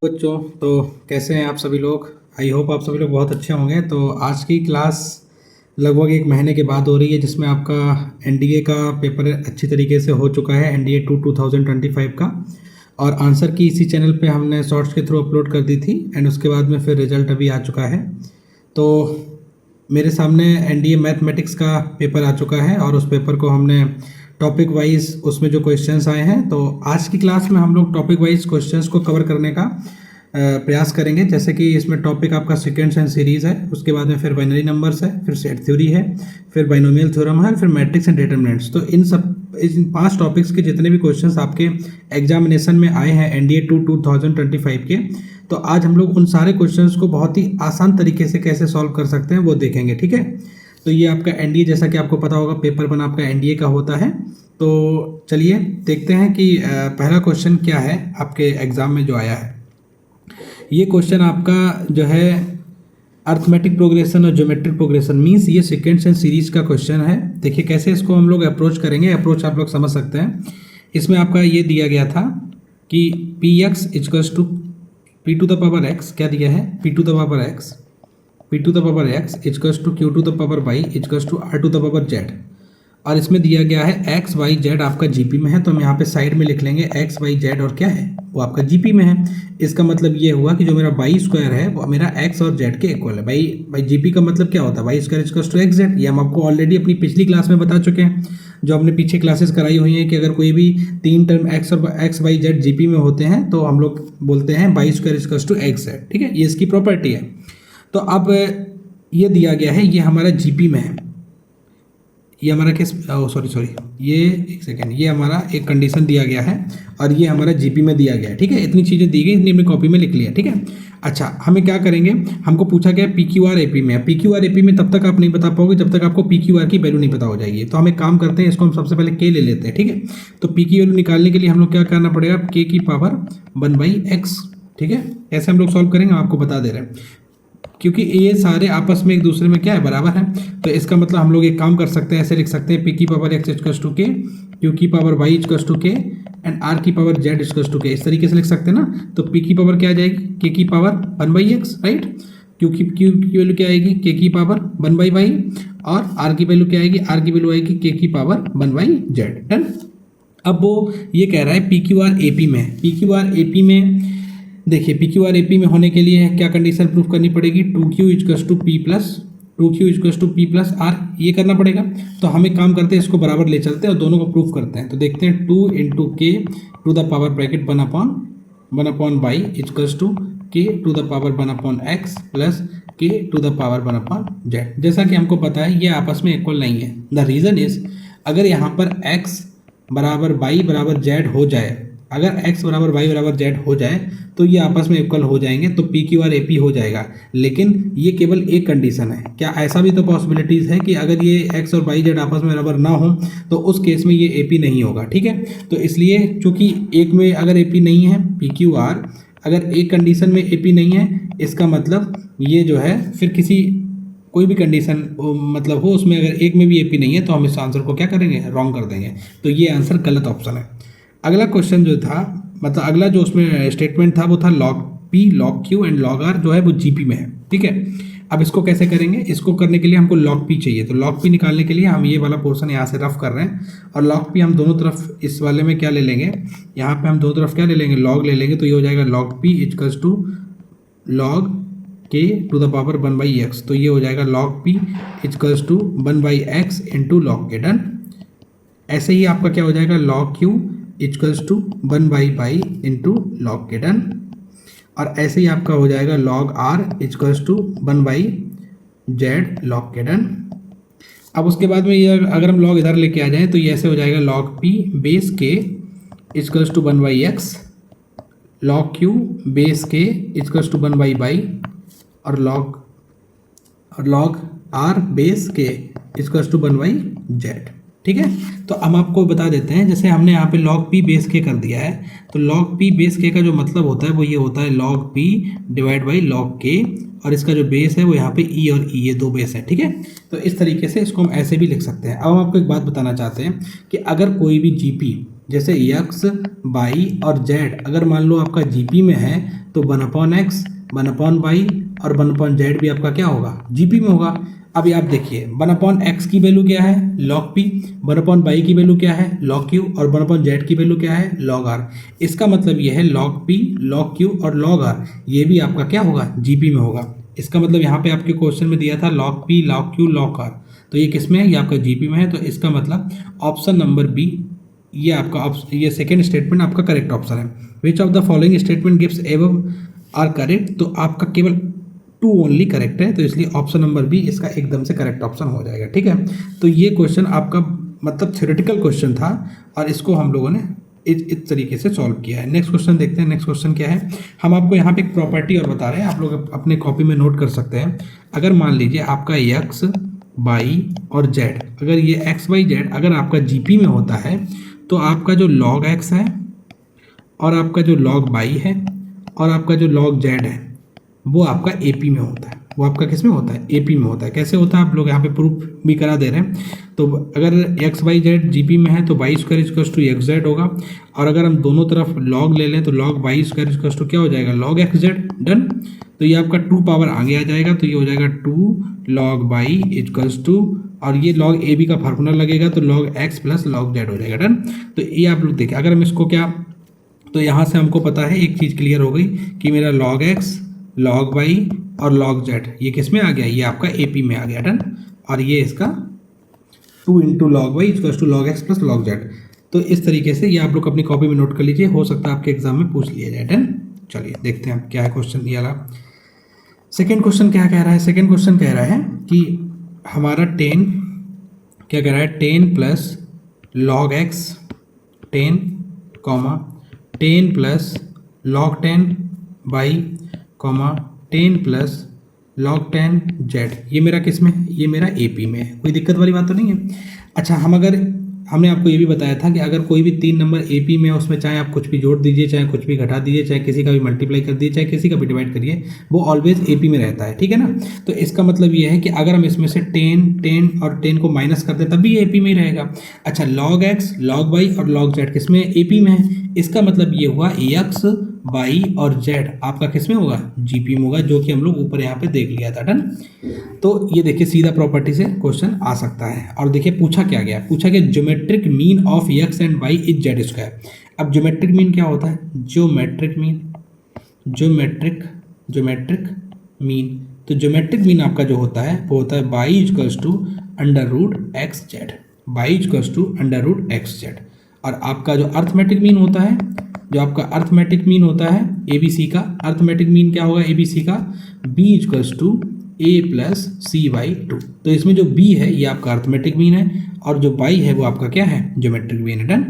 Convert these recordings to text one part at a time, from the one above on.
बच्चों, तो कैसे हैं आप सभी लोग। आई होप आप सभी लोग बहुत अच्छे होंगे। तो आज की क्लास लगभग एक महीने के बाद हो रही है, जिसमें आपका एनडीए का पेपर अच्छी तरीके से हो चुका है, एनडीए 2025 का। और आंसर की इसी चैनल पे हमने शॉर्ट्स के थ्रू अपलोड कर दी थी एंड उसके बाद में फिर रिजल्ट अभी आ चुका है। तो मेरे सामने एनडीए मैथमेटिक्स का पेपर आ चुका है और उस पेपर को हमने टॉपिक वाइज उसमें जो क्वेश्चंस आए हैं, तो आज की क्लास में हम लोग टॉपिक वाइज क्वेश्चंस को कवर करने का प्रयास करेंगे। जैसे कि इसमें टॉपिक आपका सीक्वेंस एंड सीरीज है, उसके बाद में फिर बाइनरी नंबर्स है, फिर सेट थ्योरी है, फिर बाइनोमियल थ्योरम है, फिर मैट्रिक्स एंड डिटरमिनेंट्स। तो इन 5 टॉपिक्स के जितने भी क्वेश्चंस आपके एग्जामिनेशन में आए हैं एनडीए 2025 के, तो आज हम लोग उन सारे क्वेश्चंस को बहुत ही आसान तरीके से कैसे सॉल्व कर सकते हैं वो देखेंगे। ठीक है, तो ये आपका एनडीए, जैसा कि आपको पता होगा, पेपर 1 आपका एनडीए का होता है। तो चलिए देखते हैं कि पहला क्वेश्चन क्या है आपके एग्ज़ाम में जो आया है। ये क्वेश्चन आपका जो है अर्थमेटिक प्रोग्रेशन और ज्योमेट्रिक प्रोग्रेशन मीन्स ये सीक्वेंस एंड सीरीज का क्वेश्चन है। देखिए कैसे इसको हम लोग अप्रोच करेंगे। अप्रोच आप लोग समझ सकते हैं। इसमें आपका ये दिया गया था कि P X equals to P to the power X, क्या दिया है, P to the power X equals to Q to the power Y equals to R to the power Z. और इसमें दिया गया है एक्स वाई जेड आपका GP में है, तो हम यहाँ पे साइड में लिख लेंगे एक्स वाई जेड और क्या है वो आपका जीपी में है। इसका मतलब ये हुआ कि जो मेरा वाई स्क्वायर है वो मेरा एक्स और जेड के इक्वल है। भाई जीपी का मतलब क्या होता है, Y square equals to X Z. ये हम आपको ऑलरेडी अपनी पिछली क्लास में बता चुके हैं, जो हमने पीछे क्लासेस कराई हुई हैं, कि अगर कोई भी 3 term X Y Z GP में होते हैं तो हम लोग बोलते हैं Y square equals to X Z. ठीक है, ये इसकी प्रॉपर्टी है। तो अब ये दिया गया है, ये हमारा जीपी में है, ये हमारा किस सॉरी ये एक सेकेंड, ये हमारा एक कंडीशन दिया गया है और ये हमारा जीपी में दिया गया है। ठीक है, इतनी चीज़ें दी गई, इतनी अपनी कॉपी में लिख लिया। ठीक है, अच्छा हमें क्या करेंगे, हमको पूछा गया पी क्यू आर एपी में। पी क्यू आर एपी में तब तक आप नहीं बता पाओगे जब तक आपको पी क्यू आर की वैल्यू नहीं पता हो जाएगी। तो हम एक काम करते हैं, इसको हम सबसे पहले के ले लेते हैं। ठीक है, तो पी की वैल्यू निकालने के लिए हम लोग क्या करना पड़ेगा, के की पावर 1/x। ठीक है, ऐसे हम लोग सॉल्व करेंगे, आपको बता दे रहे हैं, क्योंकि ये सारे आपस में एक दूसरे में क्या है, बराबर है। तो इसका मतलब हम लोग एक काम कर सकते हैं, ऐसे लिख सकते हैं, पी की पावर एक्स इजकल्स टू के, क्यू की पावर वाई इजकल्स टू के एंड आर की पावर जेड इजकल्स टू के। इस तरीके से लिख सकते हैं ना। तो पी की पावर क्या आ जाएगी, के की पावर 1/x, राइट। क्यू की वैल्यू क्या आएगी, के की पावर 1/y और आर की वैल्यू क्या आएगी, आर की वैल्यू आएगी के की पावर 1/z। डन। अब वो ये कह रहा है P Q R A P में। P Q R A P में देखिए, P Q R A P में होने के लिए क्या कंडीशन प्रूफ करनी पड़ेगी, 2q equals to P plus R, ये करना पड़ेगा। तो हम एक काम करते हैं, इसको बराबर ले चलते हैं और दोनों को प्रूफ करते हैं। तो देखते हैं 2 into k to the power bracket 1 by equals to k to the power 1/x plus k to the power 1/z। जैसा कि हमको पता है ये आपस में इक्वल नहीं है। द रीज़न इज, अगर यहाँ पर x बराबर y बराबर z हो जाए, अगर x बराबर y बराबर z हो जाए तो ये आपस में इक्वल हो जाएंगे, तो P Q R A P हो जाएगा। लेकिन ये केवल एक कंडीशन है। क्या ऐसा भी तो पॉसिबिलिटीज़ है कि अगर ये x और y z आपस में बराबर ना हो तो उस केस में ये ए पी नहीं होगा। ठीक है, तो इसलिए चूंकि एक में अगर ए पी नहीं है, पी क्यू आर अगर एक कंडीशन में ए पी नहीं है, इसका मतलब ये जो है फिर किसी कोई भी कंडीशन मतलब हो उसमें अगर एक में भी ए पी नहीं है तो हम इस आंसर को क्या करेंगे, रॉन्ग कर देंगे। तो ये आंसर गलत ऑप्शन है। अगला क्वेश्चन जो था, मतलब अगला जो उसमें स्टेटमेंट था वो था log P log Q and log are जो है वो जीपी में है। ठीक है, अब इसको कैसे करेंगे, इसको करने के लिए हमको लॉग पी चाहिए। तो लॉग पी निकालने के लिए हम ये वाला पोर्शन यहाँ से रफ कर रहे हैं और लॉग पी हम दोनों तरफ इस वाले में क्या ले लेंगे, यहाँ पे हम दोनों तरफ क्या ले लेंगे, लॉग ले लेंगे। तो ये हो जाएगा log P equals to log K to the power 1/x। तो ये हो जाएगा log P equals to 1/x into log K. Done. ऐसे ही आपका क्या हो जाएगा, log Q equals to 1/y into log K. Done. और ऐसे ही आपका हो जाएगा log R equals to 1/z log K. Done. अब उसके बाद में ये अगर हम लॉग इधर लेके आ जाएं तो ये ऐसे हो जाएगा log P base K equals to 1/x, log Q base K equals to 1/y और log R base K equals to 1/z। ठीक है, तो हम आपको बता देते हैं, जैसे हमने यहाँ पे log p बेस के कर दिया है, तो log p बेस के का जो मतलब होता है वो ये होता है log p divide by log k और इसका जो बेस है वो यहाँ पे ई और ई, ये दो बेस है, ठीक है। तो इस तरीके से इसको हम ऐसे भी लिख सकते हैं। अब हम आपको एक बात बताना चाहते हैं कि अगर कोई भी जीपी जैसे एक्स वाई और जेड अगर मान लो आपका जीपी में है तो 1/x 1/y और 1/z भी आपका क्या होगा, जीपी में होगा। अभी आप देखिए 1/x की वैल्यू क्या है, log p, 1/y की वैल्यू क्या है, log q, और 1/z की वैल्यू क्या है, log r। इसका मतलब ये है log p, log q और log r, ये भी आपका क्या होगा, जीपी में होगा। इसका मतलब यहाँ पे आपके क्वेश्चन में दिया था log p, log q, log r, तो ये किस में है, ये आपका जीपी में है। तो इसका मतलब ऑप्शन नंबर बी, ये आपका ये सेकेंड स्टेटमेंट आपका करेक्ट ऑप्शन है। Which of the following statement gives above are correct, तो आपका केवल 2 ओनली करेक्ट है, तो इसलिए ऑप्शन नंबर बी इसका एकदम से करेक्ट ऑप्शन हो जाएगा, ठीक है। तो ये क्वेश्चन आपका मतलब थ्योरेटिकल क्वेश्चन था और इसको हम लोगों ने इस तरीके से सॉल्व किया है। नेक्स्ट क्वेश्चन देखते हैं। नेक्स्ट क्वेश्चन क्या है, हम आपको यहाँ पे एक प्रॉपर्टी और बता रहे हैं, आप लोग अपने कॉपी में नोट कर सकते हैं। अगर मान लीजिए आपका एक्स वाई और जेड, अगर ये एक्स वाई जेड अगर आपका जीपी में होता है तो आपका जो लॉग एक्स है और आपका जो लॉग वाई है और आपका जो लॉग जेड है वो आपका एपी में होता है। वो आपका किस में होता है, एपी में होता है। कैसे होता है आप लोग यहाँ पे प्रूफ भी करा दे रहे हैं। तो अगर एक्स वाई जेड जीपी में है तो Y square equals to X Z होगा, और अगर हम दोनों तरफ लॉग ले लें तो log Y square equals to क्या हो जाएगा, लॉग एक्स जेड। डन। तो ये आपका 2 पावर आगे आ जाएगा, तो ये हो जाएगा 2 लॉग वाई इक्वल्स टू, और ये लॉग ए बी का फार्मूला लगेगा तो log X plus log Z हो जाएगा। डन। तो ये आप लोग देखिए, अगर हम इसको क्या, तो यहाँ से हमको पता है एक चीज़ क्लियर हो गई कि मेरा लॉग एक्स लॉग वाई और लॉग जेड ये किस में आ गया, ये आपका एपी में आ गया। डन। और ये इसका 2 into log Y equals to log X plus log Z. तो इस तरीके से ये आप लोग अपनी कॉपी में नोट कर लीजिए, हो सकता है आपके एग्जाम में पूछ लिया जाए। डन। चलिए देखते हैं क्या है क्वेश्चन। ये वाला सेकेंड क्वेश्चन क्या कह रहा है, सेकेंड क्वेश्चन कह रहा है कि हमारा 10 क्या कह रहा है, 10 plus log X 10 10 plus log 10 Y 10 plus log 10 Z, ये मेरा किस में है, ये मेरा एपी में है। कोई दिक्कत वाली बात तो नहीं है। अच्छा, हमने आपको ये भी बताया था कि अगर कोई भी 3 नंबर एपी में है उसमें चाहे आप कुछ भी जोड़ दीजिए, चाहे कुछ भी घटा दीजिए, चाहे किसी का भी मल्टीप्लाई कर दीजिए, चाहे किसी का भी डिवाइड करिए, वो ऑलवेज एपी में रहता है, ठीक है ना। तो इसका मतलब ये है कि अगर हम इसमें से 10 और 10 को माइनस कर दें तब भी एपी में ही रहेगा। अच्छा, लॉग एक्स लॉग वाई और लॉग जेड किस में, एपी में है। इसका मतलब ये हुआ एक्स वाई और जेड आपका किस में होगा, जीपी में होगा, जो कि हम लोग ऊपर यहाँ पे देख लिया था। डन। तो ये देखिए सीधा प्रॉपर्टी से क्वेश्चन आ सकता है। और देखिए पूछा क्या गया, पूछा गया geometric mean of X and Y is Z square. अब ज्योमेट्रिक मीन क्या होता है, ज्योमेट्रिक मीन तो ज्योमेट्रिक मीन आपका जो होता है वो होता है Y equals to under root X Z, Y equals to under root X Z. और आपका जो अर्थमेटिक मीन होता है, जो आपका अर्थमेटिक मीन होता है एबीसी का, अर्थमेटिक मीन क्या होगा एबीसी का, B equals to A plus C by 2। तो इसमें जो बी है ये आपका अर्थमेटिक मीन है और जो बाई है वो आपका क्या है, ज्योमेट्रिक मीन है। डन।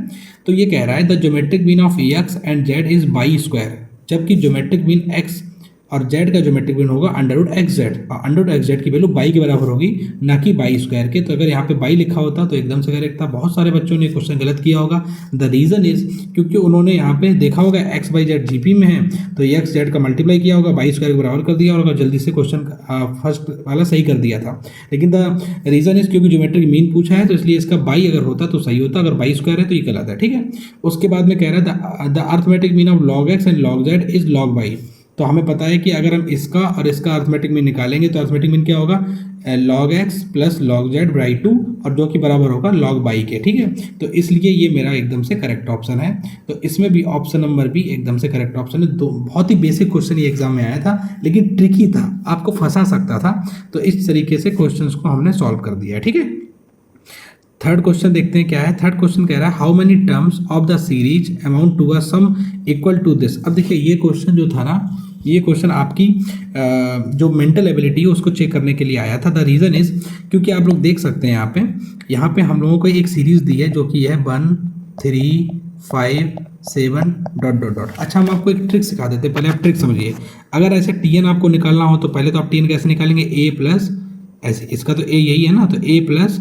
तो ये कह रहा है the geometric mean of X and Z is by square, जबकि ज्योमेट्रिक मीन एक्स और जेड का ज्योमेट्रिक मीन होगा अंडर रूट एक्स जेड, और अंडर रूट एक्स जेड की वैल्यू बाई के बराबर होगी, ना कि बाई स्क्वायर के। तो अगर यहाँ पे बाई लिखा होता तो एकदम से करेक्ट था। बहुत सारे बच्चों ने क्वेश्चन गलत किया होगा। द रीज़न इज क्योंकि उन्होंने यहाँ पे देखा होगा एक्स बाई जेड जीपी में है तो एक्स जेड का मल्टीप्लाई किया होगा, बाई स्क्वायर के बराबर कर दिया होगा, जल्दी से क्वेश्चन फर्स्ट वाला सही कर दिया था। लेकिन द रीज़न इज क्योंकि ज्योमेट्रिक मीन पूछा है तो इसलिए इसका बाई अगर होता तो सही होता, अगर बाई स्क्वायर है तो ये गलत है, ठीक है। उसके बाद में कह रहा है the arithmetic mean of log x and log Z is log by. तो हमें पता है कि अगर हम इसका और इसका अर्थमेटिक मीन निकालेंगे तो अर्थमेटिक मीन क्या होगा, log X plus log Z by 2, और जो कि बराबर होगा लॉग बाई के, ठीक है। तो इसलिए ये मेरा एकदम से करेक्ट ऑप्शन है। तो इसमें भी ऑप्शन नंबर बी एकदम से करेक्ट ऑप्शन है। दो बहुत ही बेसिक क्वेश्चन ये एग्जाम में आया था लेकिन ट्रिकी था, आपको फंसा सकता था। तो इस तरीके से क्वेश्चन को हमने सॉल्व कर दिया, ठीक है। थर्ड क्वेश्चन देखते हैं क्या है। थर्ड क्वेश्चन कह रहा है how many terms of the series amount to a sum equal to this. अब देखिए ये क्वेश्चन जो था ना, ये क्वेश्चन आपकी जो मेंटल एबिलिटी है उसको चेक करने के लिए आया था। द रीज़न इज क्योंकि आप लोग देख सकते हैं यहाँ पे हम लोगों को एक सीरीज दी है जो कि है 1 3 5 7 ... अच्छा, हम आपको एक ट्रिक सिखा देते हैं, पहले आप ट्रिक समझिए। अगर ऐसे tn आपको निकालना हो तो पहले तो आप tn कैसे निकालेंगे, a प्लस ऐसे, इसका तो a यही है ना, तो a प्लस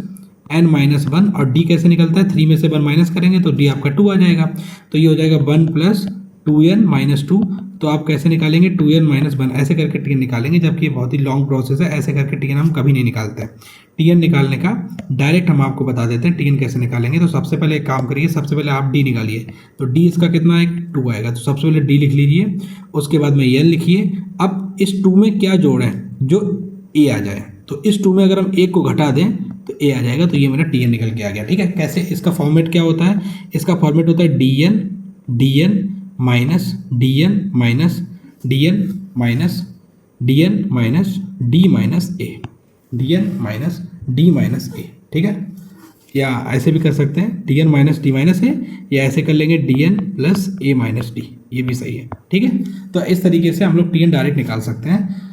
n-1, और d कैसे निकलता है, 3 में से 1 माइनस करेंगे तो d आपका 2 आ जाएगा। तो ये हो जाएगा 1 प्लस 2n-2, तो आप कैसे निकालेंगे 2n - 1 ऐसे करके tn निकालेंगे, जबकि ये बहुत ही लॉन्ग प्रोसेस है, ऐसे करके tn हम कभी नहीं निकालते हैं। tn निकालने का डायरेक्ट हम आपको बता देते हैं tn कैसे निकालेंगे। तो सबसे पहले एक काम करिए, सबसे पहले आप d निकालिए। तो d इसका कितना है 2 आएगा, तो सबसे पहले d लिख लीजिए, उसके बाद में n लिखिए। अब इस 2 में क्या जोड़ें जो a आ जाए, तो इस 2 में अगर हम 1 को घटा दें तो a आ जाएगा। तो ये मेरा tn निकल के आ गया। ठीक है, कैसे इसका फॉर्मेट क्या होता है, इसका फॉर्मेट होता है dn minus dn minus dn minus dn minus d minus a, dn minus d minus a। ठीक है, या ऐसे भी कर सकते हैं dn minus d minus a, या ऐसे कर लेंगे dn plus a minus d, ये भी सही है। ठीक है, तो इस तरीके से हम लोग tn डायरेक्ट निकाल सकते हैं।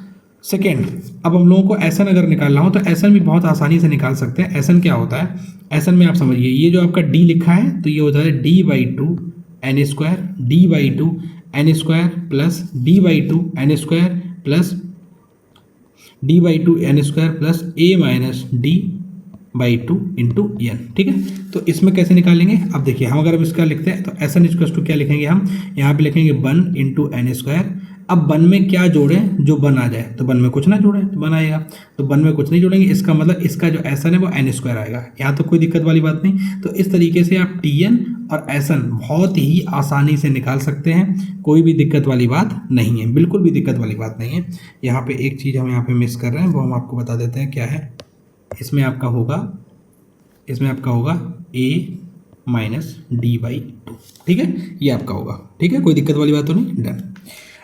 सेकेंड, अब हम लोगों को एसन अगर निकालना हो तो एसन भी बहुत आसानी से निकाल सकते हैं। एसन क्या होता है, एसन में आप समझिए, ये जो आपका d लिखा है तो ये होता है d/2 n square, d/2 n square plus d/2 n square plus d/2 n square plus a minus d/2 into n। ठीक है, तो इसमें कैसे निकालेंगे, अब देखिए हम अगर अब इसका लिखते हैं तो एसन इक्वल्स टू क्या लिखेंगे, हम यहाँ पे लिखेंगे 1 इंटू n स्क्वायर। अब 1 में क्या जोड़ें जो 1 आ जाए, तो 1 में कुछ ना जोड़ें तो 1 आएगा, तो 1 में कुछ नहीं जोड़ेंगे, इसका मतलब इसका जो एसन है वो n स्क्वायर आएगा। यहाँ तो कोई दिक्कत वाली बात नहीं। तो इस तरीके से आप tn और एसन बहुत ही आसानी से निकाल सकते हैं, कोई भी दिक्कत वाली बात नहीं है, बिल्कुल भी दिक्कत वाली बात नहीं है। यहाँ पे एक चीज़ हम यहाँ पे मिस कर रहे हैं, वो हम आपको बता देते हैं क्या है। इसमें आपका होगा a माइनस d/2। ठीक है, ये आपका होगा। ठीक है, कोई दिक्कत वाली बात तो नहीं, डन।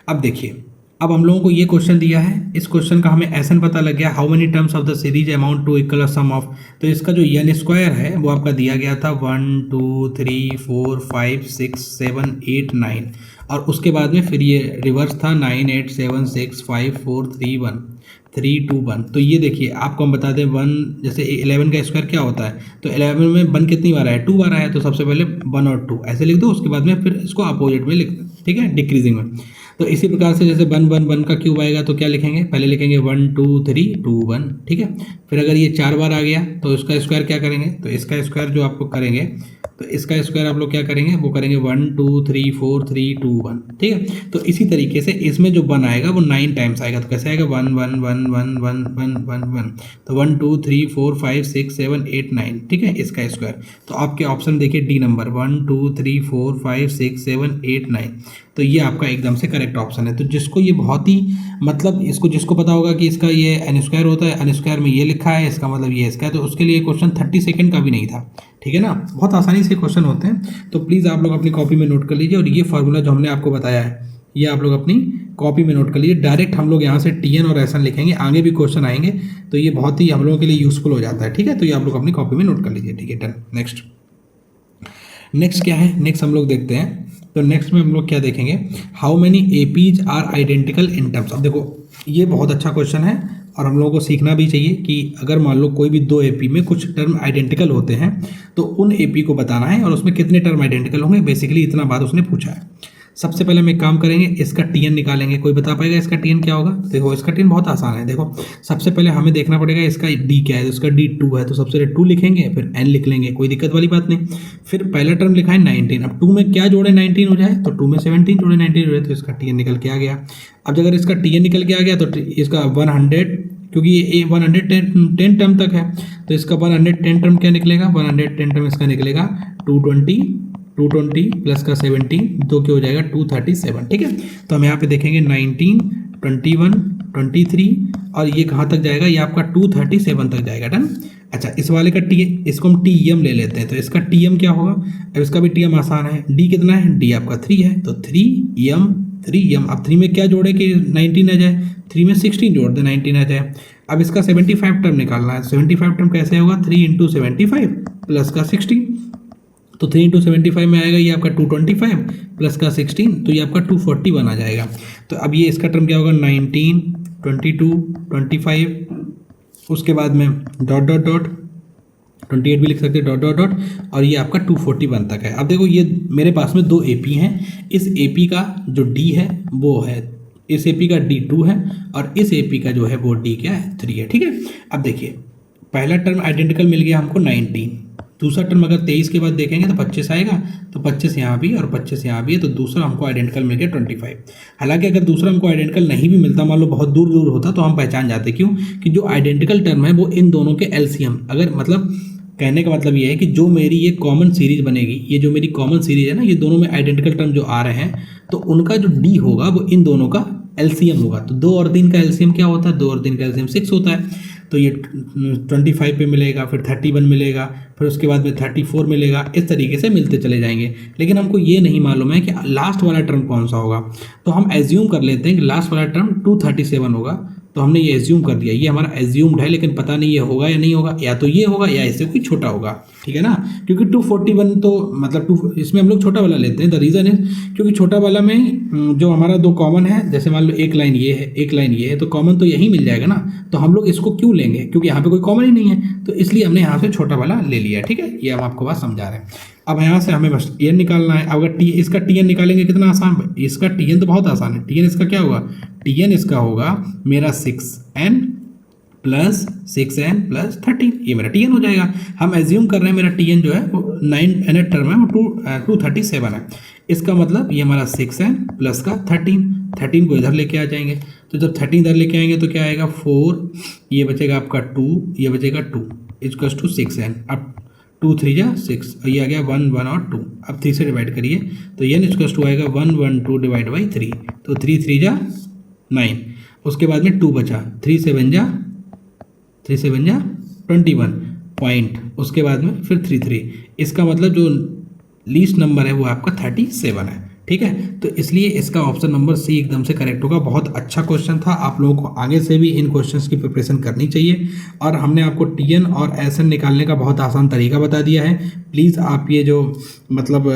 अब देखिए, अब हम लोगों को ये क्वेश्चन दिया है, इस क्वेश्चन का हमें एसन पता लग गया, how many terms of the series amount to equal sum of. तो इसका जो n स्क्वायर है वो आपका दिया गया था 1 2 3 4 5 6 7 8 9, और उसके बाद में फिर ये रिवर्स था 9 8 7 6 5 4 3 1 3 2 1। तो ये देखिए आपको हम बता दें 1, जैसे 11 का स्क्वायर क्या होता है, तो 11 में 1 कितनी बार है 2 बार है, तो सबसे पहले 1 और 2 ऐसे लिख दो, उसके बाद में फिर इसको अपोजिट में लिख दो। ठीक है, डिक्रीजिंग में। तो इसी प्रकार से जैसे 1 1 1 का क्यूब आएगा तो क्या लिखेंगे, पहले लिखेंगे 1 2 3 2 1। ठीक है, फिर अगर ये 4 बार आ गया तो इसका स्क्वायर क्या करेंगे, तो इसका स्क्वायर जो आपको करेंगे, तो इसका स्क्वायर आप लोग क्या करेंगे, वो करेंगे 1 2 3 4 3 2 1। ठीक है, तो इसी तरीके से इसमें जो 1 आएगा वो 9 टाइम्स आएगा, तो कैसे आएगा 1 1 1 1 1 1 1 1। तो 1 2 3 4 5 6 7 8 9। ठीक है, इसका स्क्वायर। तो आपके ऑप्शन देखिए डी नंबर 1 2 3 4 5 6 7 8 9, तो ये आपका एकदम से करेक्ट ऑप्शन है। तो जिसको ये बहुत ही मतलब इसको जिसको पता होगा कि इसका ये n स्क्वायर होता है, n स्क्वायर में ये लिखा है, इसका मतलब ये इसका है, तो उसके लिए क्वेश्चन 30 सेकंड का भी नहीं था। ठीक है ना, बहुत आसानी से क्वेश्चन होते हैं। तो प्लीज़ आप लोग अपनी कॉपी में नोट कर लीजिए, और ये फार्मूला जो हमने आपको बताया है ये आप लोग अपनी कॉपी में नोट कर लीजिए। डायरेक्ट हम लोग यहाँ से tn और एसन लिखेंगे, आगे भी क्वेश्चन आएंगे, तो ये बहुत ही हम लोगों के लिए यूजफुल हो जाता है। ठीक है, तो ये आप लोग अपनी कॉपी में नोट कर लीजिए। ठीक है, डन। नेक्स्ट क्या है, नेक्स्ट हम लोग देखते हैं। तो नेक्स्ट में हम लोग क्या देखेंगे, how many APs are identical in terms. अब देखो ये बहुत अच्छा क्वेश्चन है, और हम लोगों को सीखना भी चाहिए कि अगर मान लो कोई भी 2 एपी में कुछ टर्म आइडेंटिकल होते हैं तो उन एपी को बताना है, और उसमें कितने टर्म आइडेंटिकल होंगे, बेसिकली इतना बात उसने पूछा है। सबसे पहले हम एक काम करेंगे, इसका tn निकालेंगे। कोई बता पाएगा इसका tn क्या होगा? देखो इसका tn बहुत आसान है। देखो सबसे पहले हमें देखना पड़ेगा इसका d क्या है, तो इसका d 2 है, तो सबसे पहले 2 लिखेंगे, फिर n लिख लेंगे, कोई दिक्कत वाली बात नहीं। फिर पहला टर्म लिखा है 19, अब 2 में क्या जोड़े 19 हो जाए, तो 2 में 17 जोड़े 19 हो जाए, तो इसका tn निकल के आ गया। अब अगर इसका tn निकल के आ गया तो इसका 100, क्योंकि ये 110 टर्म तक है, तो इसका 110 टर्म क्या निकलेगा, 110 टर्म इसका निकलेगा 220 प्लस का 17, दो क्या हो जाएगा 237। ठीक है, तो हम यहाँ पे देखेंगे 19, 21, 23, और ये कहाँ तक जाएगा, ये आपका 237 तक जाएगा। डन। अच्छा, इस वाले का टी, इसको हम TM ले लेते हैं, तो इसका TM क्या होगा, अब इसका भी TM आसान है। D कितना है, D आपका 3 है, तो 3M। अब 3 में क्या जोड़े कि 19 आ जाए, 3 में 16 जोड़ दे 19 आ जाए। अब इसका 75 टर्म निकालना है, 75 टर्म कैसे होगा, 3 × 75 प्लस का 16, तो 3 × 75 में आएगा ये आपका 225 प्लस का 16, तो ये आपका 241 आ जाएगा। तो अब ये इसका टर्म क्या होगा, 19, 22, 25, उसके बाद में डॉट डॉट डॉट 28 भी लिख सकते हैं, डॉट डॉट डॉट, और ये आपका 241 तक है। अब देखो ये मेरे पास में 2 AP हैं, इस AP का जो D है वो है, इस AP का D 2 है, और इस AP का जो है वो D क्या है, 3 है। ठीक है, अब देखिए पहला टर्म आइडेंटिकल मिल गया हमको 19, दूसरा टर्म अगर 23 के बाद देखेंगे तो 25 आएगा, तो 25 यहाँ भी और 25 यहाँ भी है, तो दूसरा हमको आइडेंटिकल मिल गया 25। हालांकि अगर दूसरा हमको आइडेंटिकल नहीं भी मिलता, मान लो बहुत दूर दूर होता, तो हम पहचान जाते। क्यों? कि जो आइडेंटिकल टर्म है वो इन दोनों के एलसीएम, अगर मतलब कहने का मतलब ये है कि जो मेरी ये कॉमन सीरीज बनेगी, ये जो मेरी कॉमन सीरीज है ना, ये दोनों में आइडेंटिकल टर्म जो आ रहे हैं, तो उनका जो डी होगा वो इन दोनों का एलसीएम होगा। तो 2 और 3 का एलसीएम क्या होता है? 2 और 3 का एलसीएम 6 होता है। तो ये 25 पे मिलेगा, फिर 31 मिलेगा, फिर उसके बाद में 34 मिलेगा, इस तरीके से मिलते चले जाएंगे। लेकिन हमको ये नहीं मालूम है कि लास्ट वाला टर्म कौन सा होगा। तो हम एज्यूम कर लेते हैं कि लास्ट वाला टर्म 237 होगा। तो हमने ये एज्यूम कर दिया, ये हमारा एज्यूम्ड है, लेकिन पता नहीं ये होगा या नहीं होगा, या तो ये होगा या इससे कोई छोटा होगा। ठीक है ना? क्योंकि 241 तो मतलब 2 इसमें हम लोग छोटा वाला लेते हैं। द रीज़न इज क्योंकि छोटा वाला में जो हमारा 2 कॉमन है, जैसे मान लो एक लाइन ये है, एक लाइन ये है, तो कॉमन तो यही मिल जाएगा ना। तो हम लोग इसको क्यों लेंगे? क्योंकि यहाँ पे कोई कॉमन ही नहीं है, तो इसलिए हमने यहाँ से छोटा वाला ले लिया। ठीक है, ये हम आपको बात समझा रहे हैं। अब यहाँ से हमें बस टी निकालना है। अगर टी इसका टी निकालेंगे कितना आसान, इसका टी तो बहुत आसान है। टी इसका क्या होगा? टी इसका होगा मेरा 6n प्लस 6n प्लस 13, ये मेरा टी हो जाएगा। हम एज्यूम कर रहे हैं मेरा टी जो है वो 9 टर्म है, वो 237 है। इसका मतलब ये हमारा 6n प्लस का 13 को इधर लेके आ जाएंगे। तो जब 13 इधर लेके आएंगे तो क्या आएगा? 4, ये बचेगा आपका 2, ये बचेगा 2 इक्वल्स टू 6n। अब 2 3 जा 6, और ये आ गया 1 1 और 2। अब 3 से डिवाइड करिए तो n इक्वल्स टू आएगा 1 1 2 डिवाइड बाई 3, तो 3 3 जा 9। उसके बाद में 2 बचा, 3 7 जा 21 पॉइंट, उसके बाद में फिर 3 3। इसका मतलब जो लीस्ट नंबर है वो आपका 37 है। ठीक है, तो इसलिए इसका ऑप्शन नंबर सी एकदम से करेक्ट होगा। बहुत अच्छा क्वेश्चन था, आप लोगों को आगे से भी इन क्वेश्चंस की प्रिपरेशन करनी चाहिए। और हमने आपको टीएन और एसएन निकालने का बहुत आसान तरीका बता दिया है। प्लीज़ आप ये जो मतलब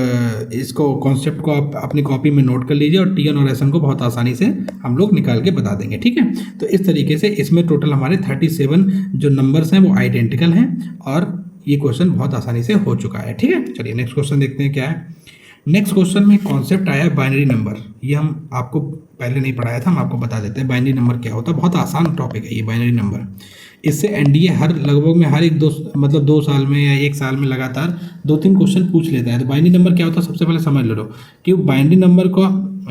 इसको कॉन्सेप्ट को आप अपनी कॉपी में नोट कर लीजिए, और टीएन और एसएन को बहुत आसानी से हम लोग निकाल के बता देंगे। ठीक है, तो इस तरीके से इसमें टोटल हमारे 37 जो नंबर्स हैं वो आइडेंटिकल हैं, और ये क्वेश्चन बहुत आसानी से हो चुका है। ठीक है, चलिए नेक्स्ट क्वेश्चन देखते हैं क्या है। नेक्स्ट क्वेश्चन में कॉन्सेप्ट आया है बाइनरी नंबर। ये हम आपको पहले नहीं पढ़ाया था, हम आपको बता देते हैं बाइनरी नंबर क्या होता है। बहुत आसान टॉपिक है ये बाइनरी नंबर। इससे एनडीए हर लगभग में हर एक 2 साल में या 1 साल में लगातार 2-3 क्वेश्चन पूछ लेता है। तो बाइनरी नंबर क्या होता है सबसे पहले समझ लो कि बाइनरी नंबर को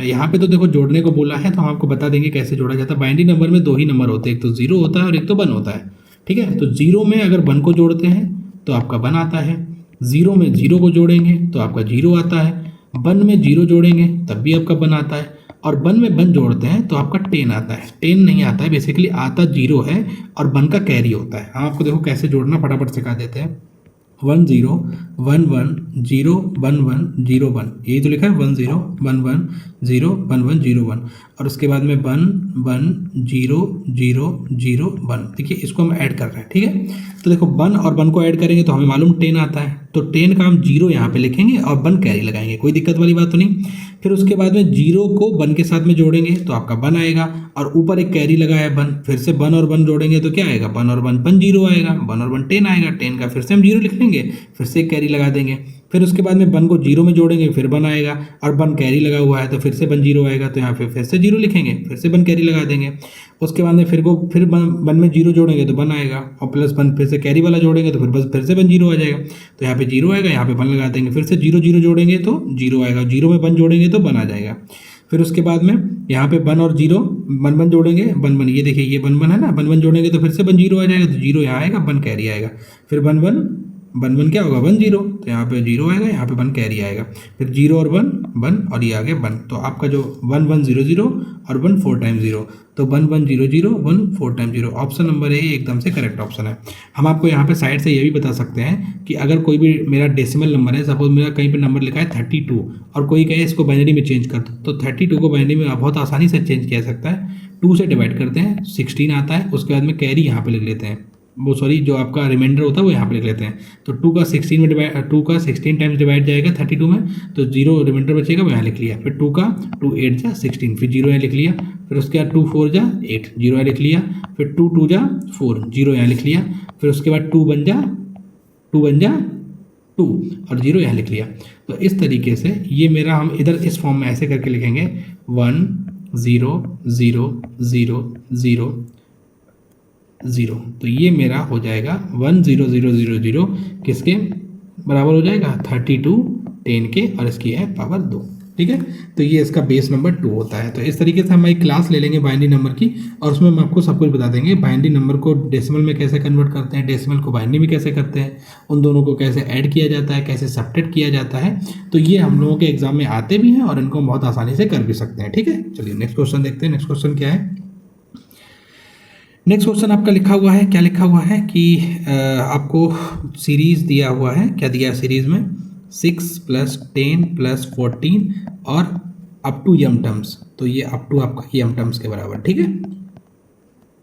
यहाँ पे तो देखो जोड़ने को बोला है, तो हम आपको बता देंगे कैसे जोड़ा जाता है। बाइनरी नंबर में 2 ही नंबर होते हैं, एक तो 0 होता है और एक तो 1 होता है। ठीक है, तो 0 में अगर 1 को जोड़ते हैं तो आपका 1 आता है, 0 में 0 को जोड़ेंगे तो आपका 0 आता है, 1 में 0 जोड़ेंगे तब भी आपका 1 आता है, और 1 में 1 जोड़ते हैं तो आपका 10 आता है। 10 नहीं आता है, बेसिकली आता 0 है और 1 का कैरी होता है। हम आपको देखो कैसे जोड़ना फटाफट सिखा देते हैं। 1 0 1 1 0 1 1 0 1, यही तो लिखा है 1 0 1 1 0 1 1 0 1, और उसके बाद में 1 1 0 0 0 1। देखिए इसको हम ऐड कर रहे हैं। ठीक है, तो देखो 1 और 1 को ऐड करेंगे तो हमें मालूम 10 आता है, तो 10 का हम 0 यहाँ पे लिखेंगे और 1 कैरी लगाएंगे, कोई दिक्कत वाली बात तो नहीं। फिर उसके बाद में 0 को 1 के साथ में जोड़ेंगे तो आपका 1 आएगा, और ऊपर एक कैरी लगा है 1, फिर से 1 और 1 जोड़ेंगे तो क्या आएगा? 1 और 1 0 आएगा, 1 और 1 10 आएगा, 10 का फिर से हम 0 लिख लेंगे, फिर से एक कैरी लगा देंगे। फिर उसके बाद में 1 को 0 में जोड़ेंगे, फिर 1 आएगा, और 1 कैरी लगा हुआ है तो फिर से 1 0 आएगा, तो यहाँ पे फिर से 0 लिखेंगे, फिर से 1 कैरी लगा देंगे। उसके बाद में फिर 1 में 0 जोड़ेंगे तो 1 आएगा, और प्लस 1 फिर से कैरी वाला जोड़ेंगे तो फिर से 1 0 आ जाएगा, तो यहाँ पे 0 आएगा, यहाँ पे 1 लगा देंगे, फिर से 0 0 जोड़ेंगे तो 0 आएगा, 0 में 1 जोड़ेंगे तो 1 आ जाएगा। फिर उसके बाद में यहाँ पे 1 और 0 1 1 जोड़ेंगे, 1 1, ये देखिए ये 1 1 है ना, 1 1 जोड़ेंगे तो फिर से 1 0 आ जाएगा, तो 0 यहाँ आएगा, 1 कैरी आएगा। फिर 1 1 क्या होगा? 1 0, तो यहाँ पे 0 आएगा, यहाँ पे 1 कैरी आएगा, फिर 0 और 1 1, और ये आ गया 1। तो आपका जो 1 1 0 0 और 1 4 टाइम्स 0, तो 1 1 0 0 1 4 टाइम्स 0, ऑप्शन नंबर ए एकदम से करेक्ट ऑप्शन है। हम आपको यहाँ पे साइड से ये भी बता सकते हैं कि अगर कोई भी मेरा डेसिमल नंबर है, सपोज मेरा कहीं पे नंबर लिखा है 32 और कोई कहे इसको बाइनरी में चेंज कर दो, तो 32 को बाइनरी में बहुत आसानी से चेंज किया सकता है। 2 से डिवाइड करते हैं, 16 आता है, उसके बाद में कैरी यहाँ पे लिख लेते हैं, वो सॉरी जो आपका रिमाइंडर होता है वो यहाँ पे लिख लेते हैं। तो 2 का 16 टाइम्स डिवाइड जाएगा 32 में, तो 0 रिमाइंडर बचेगा, वो यहाँ लिख लिया। फिर 2 का 2 8 जा 16, फिर 0 यहाँ लिख लिया। फिर उसके बाद 2 4 जा 8, 0 यहाँ लिख लिया। फिर 2 2 जा 4, 0 यहाँ लिख लिया। फिर उसके बाद 2 1 जा 2 और 0 यहाँ लिख लिया। तो इस तरीके से ये मेरा, हम इधर इस फॉर्म में ऐसे करके लिखेंगे 1 0 0 0 0 0, तो ये मेरा हो जाएगा 1 0 0 0 0 किसके? बराबर हो जाएगा 32 10 के और इसकी है पावर 2। ठीक है, तो ये इसका बेस नंबर 2 होता है। तो इस तरीके से हम एक क्लास ले लेंगे बाइनरी नंबर की और उसमें हम आपको सब कुछ बता देंगे। बाइनरी नंबर को डेसिमल में कैसे कन्वर्ट करते हैं, डेसिमल को बाइनरी में कैसे करते हैं, उन दोनों को कैसे ऐड किया जाता है, कैसे सब्ट्रैक्ट किया जाता है। तो ये हम लोगों के एग्जाम में आते भी हैं और इनको हम बहुत आसानी से कर भी सकते हैं। ठीक है, चलिए नेक्स्ट क्वेश्चन देखते हैं। नेक्स्ट क्वेश्चन क्या है? नेक्स्ट क्वेश्चन आपका लिखा हुआ है, क्या लिखा हुआ है कि आपको सीरीज दिया हुआ है। क्या दिया है सीरीज में? 6 + 10 + 14 और अप टू यम टर्म्स। तो ये अप टू आपका यम टर्म्स के बराबर। ठीक है,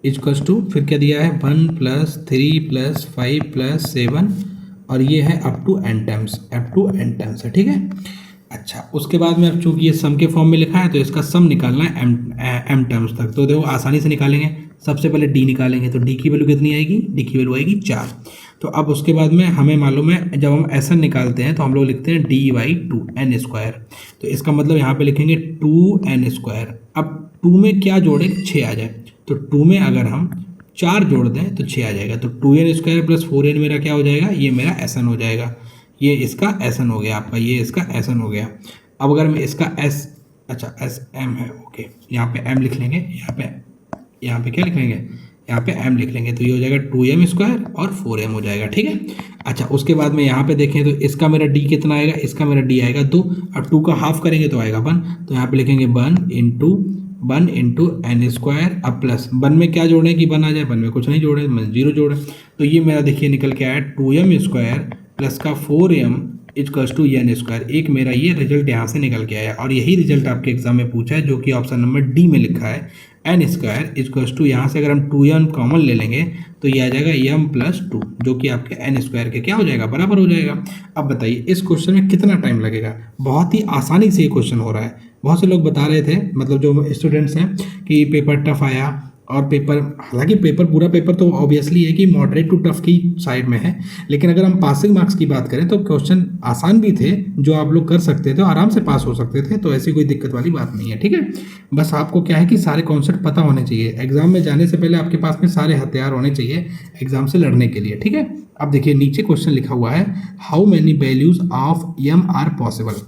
इक्वल्स टू फिर क्या दिया है? 1 + 3 + 5 + 7 और ये है up to N terms, up to N terms है। ठीक है, अच्छा उसके बाद में अब चूंकि ये सम के फॉर्म में लिखा है तो इसका सम निकालना है एम टर्म्स तक। तो देखो आसानी से निकालेंगे। सबसे पहले डी निकालेंगे तो डी की वैल्यू कितनी आएगी? डी की वैल्यू आएगी 4। तो अब उसके बाद में हमें मालूम है जब हम एस एन निकालते हैं तो हम लोग लिखते हैं dy/2 n²। तो इसका मतलब यहाँ पे लिखेंगे 2n²। अब 2 में क्या जोड़े? 6 आ जाए। तो 2 में अगर हम 4 जोड़ दें तो 6 आ जाएगा। तो 2n² + 4n मेरा क्या हो जाएगा? ये मेरा एस एन हो जाएगा। ये इसका एस एन हो गया आपका, ये इसका एस एन हो गया। अब अगर मैं इसका एस, अच्छा एस एम है, ओके, यहाँ पे एम लिख लेंगे, यहाँ पे क्या लिख लेंगे? यहाँ पे m लिख लेंगे। तो ये हो जाएगा 2m² और 4m हो जाएगा। ठीक है, अच्छा उसके बाद में यहाँ पे देखें तो इसका मेरा d कितना आएगा? इसका मेरा d आएगा 2 और 2 का हाफ करेंगे तो आएगा 1। तो यहाँ पे लिखेंगे 1 × n²। अब प्लस 1 में क्या जोड़ें कि 1 आ जाए? 1 में कुछ नहीं जोड़े, 0 जोड़े। तो ये मेरा देखिए निकल के आया 2m² प्लस का 4m = n²। एक मेरा ये रिजल्ट यहाँ से निकल के आया और यही रिजल्ट आपके एग्जाम में पूछा है जो कि ऑप्शन नंबर डी में लिखा है n² = यहाँ से अगर हम 2m कॉमन ले लेंगे तो ये आ जाएगा m + 2 जो कि आपके n² के क्या हो जाएगा? बराबर हो जाएगा। अब बताइए इस क्वेश्चन में कितना टाइम लगेगा? बहुत ही आसानी से ये क्वेश्चन हो रहा है। बहुत से लोग बता रहे थे, मतलब जो स्टूडेंट्स हैं, कि पेपर टफ आया और पेपर, हालांकि पेपर पूरा पेपर तो ऑब्वियसली है कि मॉडरेट टू टफ की साइड में है, लेकिन अगर हम पासिंग मार्क्स की बात करें तो क्वेश्चन आसान भी थे जो आप लोग कर सकते थे, आराम से पास हो सकते थे। तो ऐसी कोई दिक्कत वाली बात नहीं है। ठीक है, बस आपको क्या है कि सारे कॉन्सेप्ट पता होने चाहिए। एग्जाम में जाने से पहले आपके पास में सारे हथियार होने चाहिए एग्जाम से लड़ने के लिए। ठीक है, अब देखिए नीचे क्वेश्चन लिखा हुआ है, how many values of m are possible.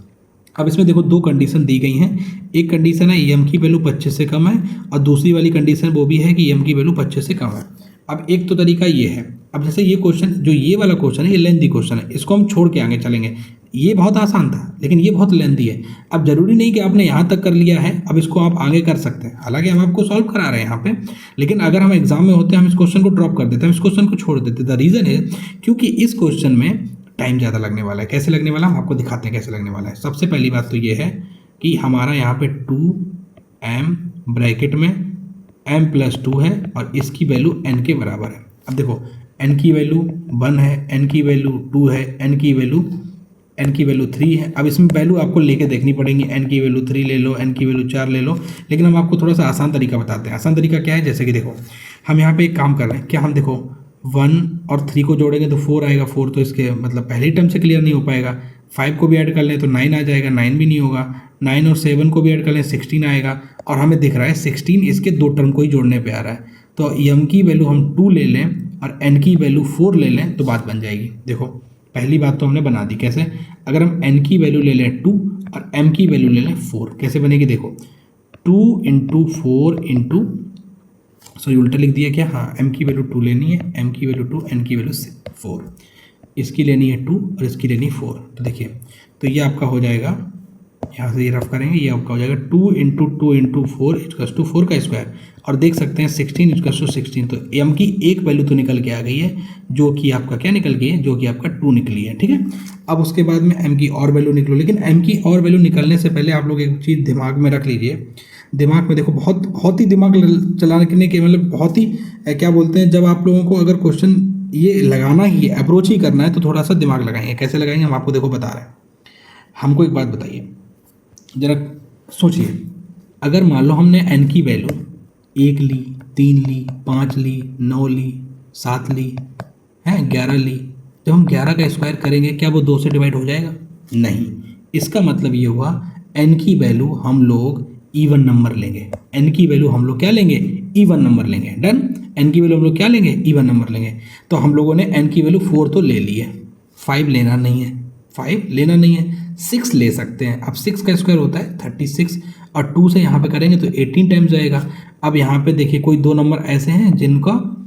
अब इसमें देखो 2 कंडीशन दी गई हैं। एक कंडीशन है m की वैल्यू 25 से कम है और दूसरी वाली कंडीशन वो भी है कि m की वैल्यू 25 से कम है। अब एक तो तरीका ये है, अब जैसे ये क्वेश्चन, जो ये वाला क्वेश्चन है, ये लेंथी क्वेश्चन है, इसको हम छोड़ के आगे चलेंगे। ये बहुत आसान था लेकिन ये बहुत लेंथी है। अब जरूरी नहीं कि आपने यहाँ तक कर लिया है, अब इसको आप आगे कर सकते हैं। हालांकि हम आपको सॉल्व करा रहे हैं यहाँ पे, लेकिन अगर हम एग्जाम में होते हैं हम इस क्वेश्चन को ड्रॉप कर देते हैं, हम इस क्वेश्चन को छोड़ देते। द रीज़न है क्योंकि इस क्वेश्चन में टाइम ज़्यादा लगने वाला है। कैसे लगने वाला, हम आपको दिखाते हैं कैसे लगने वाला है। सबसे पहली बात तो ये है कि हमारा यहाँ पे 2m ब्रैकेट में m + 2 है और इसकी वैल्यू n के बराबर है। अब देखो n की वैल्यू 1 है, n की वैल्यू 2 है, n की वैल्यू 3 है। अब इसमें वैल्यू आपको लेके देखनी पड़ेगी, n की वैल्यू 3 ले लो, n की वैल्यू 4 ले लो, लेकिन हम आपको थोड़ा सा आसान तरीका बताते हैं। आसान तरीका क्या है, जैसे कि देखो हम यहाँ पे एक काम कर रहे हैं, क्या हम देखो 1 और 3 को जोड़ेंगे तो 4 आएगा। 4 तो इसके मतलब पहले टर्म से क्लियर नहीं हो पाएगा। 5 को भी ऐड कर लें तो 9 आ जाएगा, 9 भी नहीं होगा। 9 और 7 को भी ऐड कर लें 16 आएगा और हमें दिख रहा है 16 इसके 2 टर्म को ही जोड़ने पे आ रहा है। तो m की वैल्यू हम 2 ले लें और n की वैल्यू 4 ले लें तो बात बन जाएगी। देखो पहली बात तो हमने बना दी। कैसे? अगर हम n की वैल्यू ले लें 2 और m की वैल्यू ले लें 4, कैसे बनेगी? देखो 2 × 4 × सॉरी उल्टा लिख दिया क्या? हाँ, m की वैल्यू 2 लेनी है, m की वैल्यू 2, n की वैल्यू 4, इसकी लेनी है 2 और इसकी लेनी है 4। तो देखिए तो ये आपका हो जाएगा, यहाँ से ये रफ करेंगे, ये आपका हो जाएगा 2 × 2 × 4 = 4 का स्क्वायर और देख सकते हैं 16 = 16। तो m की एक वैल्यू तो निकल के आ गई है जो कि आपका क्या निकल गई है, जो कि आपका 2 निकली है। ठीक है, अब उसके बाद में m की और वैल्यू निकलो, लेकिन m की और वैल्यू निकलने से पहले आप लोग एक चीज़ दिमाग में रख लीजिए। दिमाग में देखो बहुत ही दिमाग चलाने के मतलब बहुत ही क्या बोलते हैं, जब आप लोगों को अगर क्वेश्चन ये लगाना ही है, अप्रोच ही करना है तो थोड़ा सा दिमाग लगाएंगे। कैसे लगाएंगे हम आपको देखो बता रहे हैं। हमको एक बात बताइए, जरा सोचिए, अगर मान लो हमने n की वैल्यू 1 ली, 3 ली, 5 ली, 9 ली, 7 ली, है 11 ली, जब हम 11 का स्क्वायर करेंगे क्या वो 2 से डिवाइड हो जाएगा? नहीं। इसका मतलब ये हुआ n की वैल्यू हम लोग इवन नंबर लेंगे। n की वैल्यू हम लोग क्या लेंगे? इवन नंबर लेंगे। डन। n की वैल्यू हम लोग क्या लेंगे? इवन नंबर लेंगे। तो हम लोगों ने n की वैल्यू 4 तो ले ली है, 5 लेना नहीं है, 5 लेना नहीं है, 6 ले सकते हैं। अब 6 का स्क्वायर होता है 36 और 2 से यहाँ पे करेंगे तो 18 टाइम्स जाएगा। अब यहाँ पे देखिए कोई दो नंबर ऐसे हैं जिनका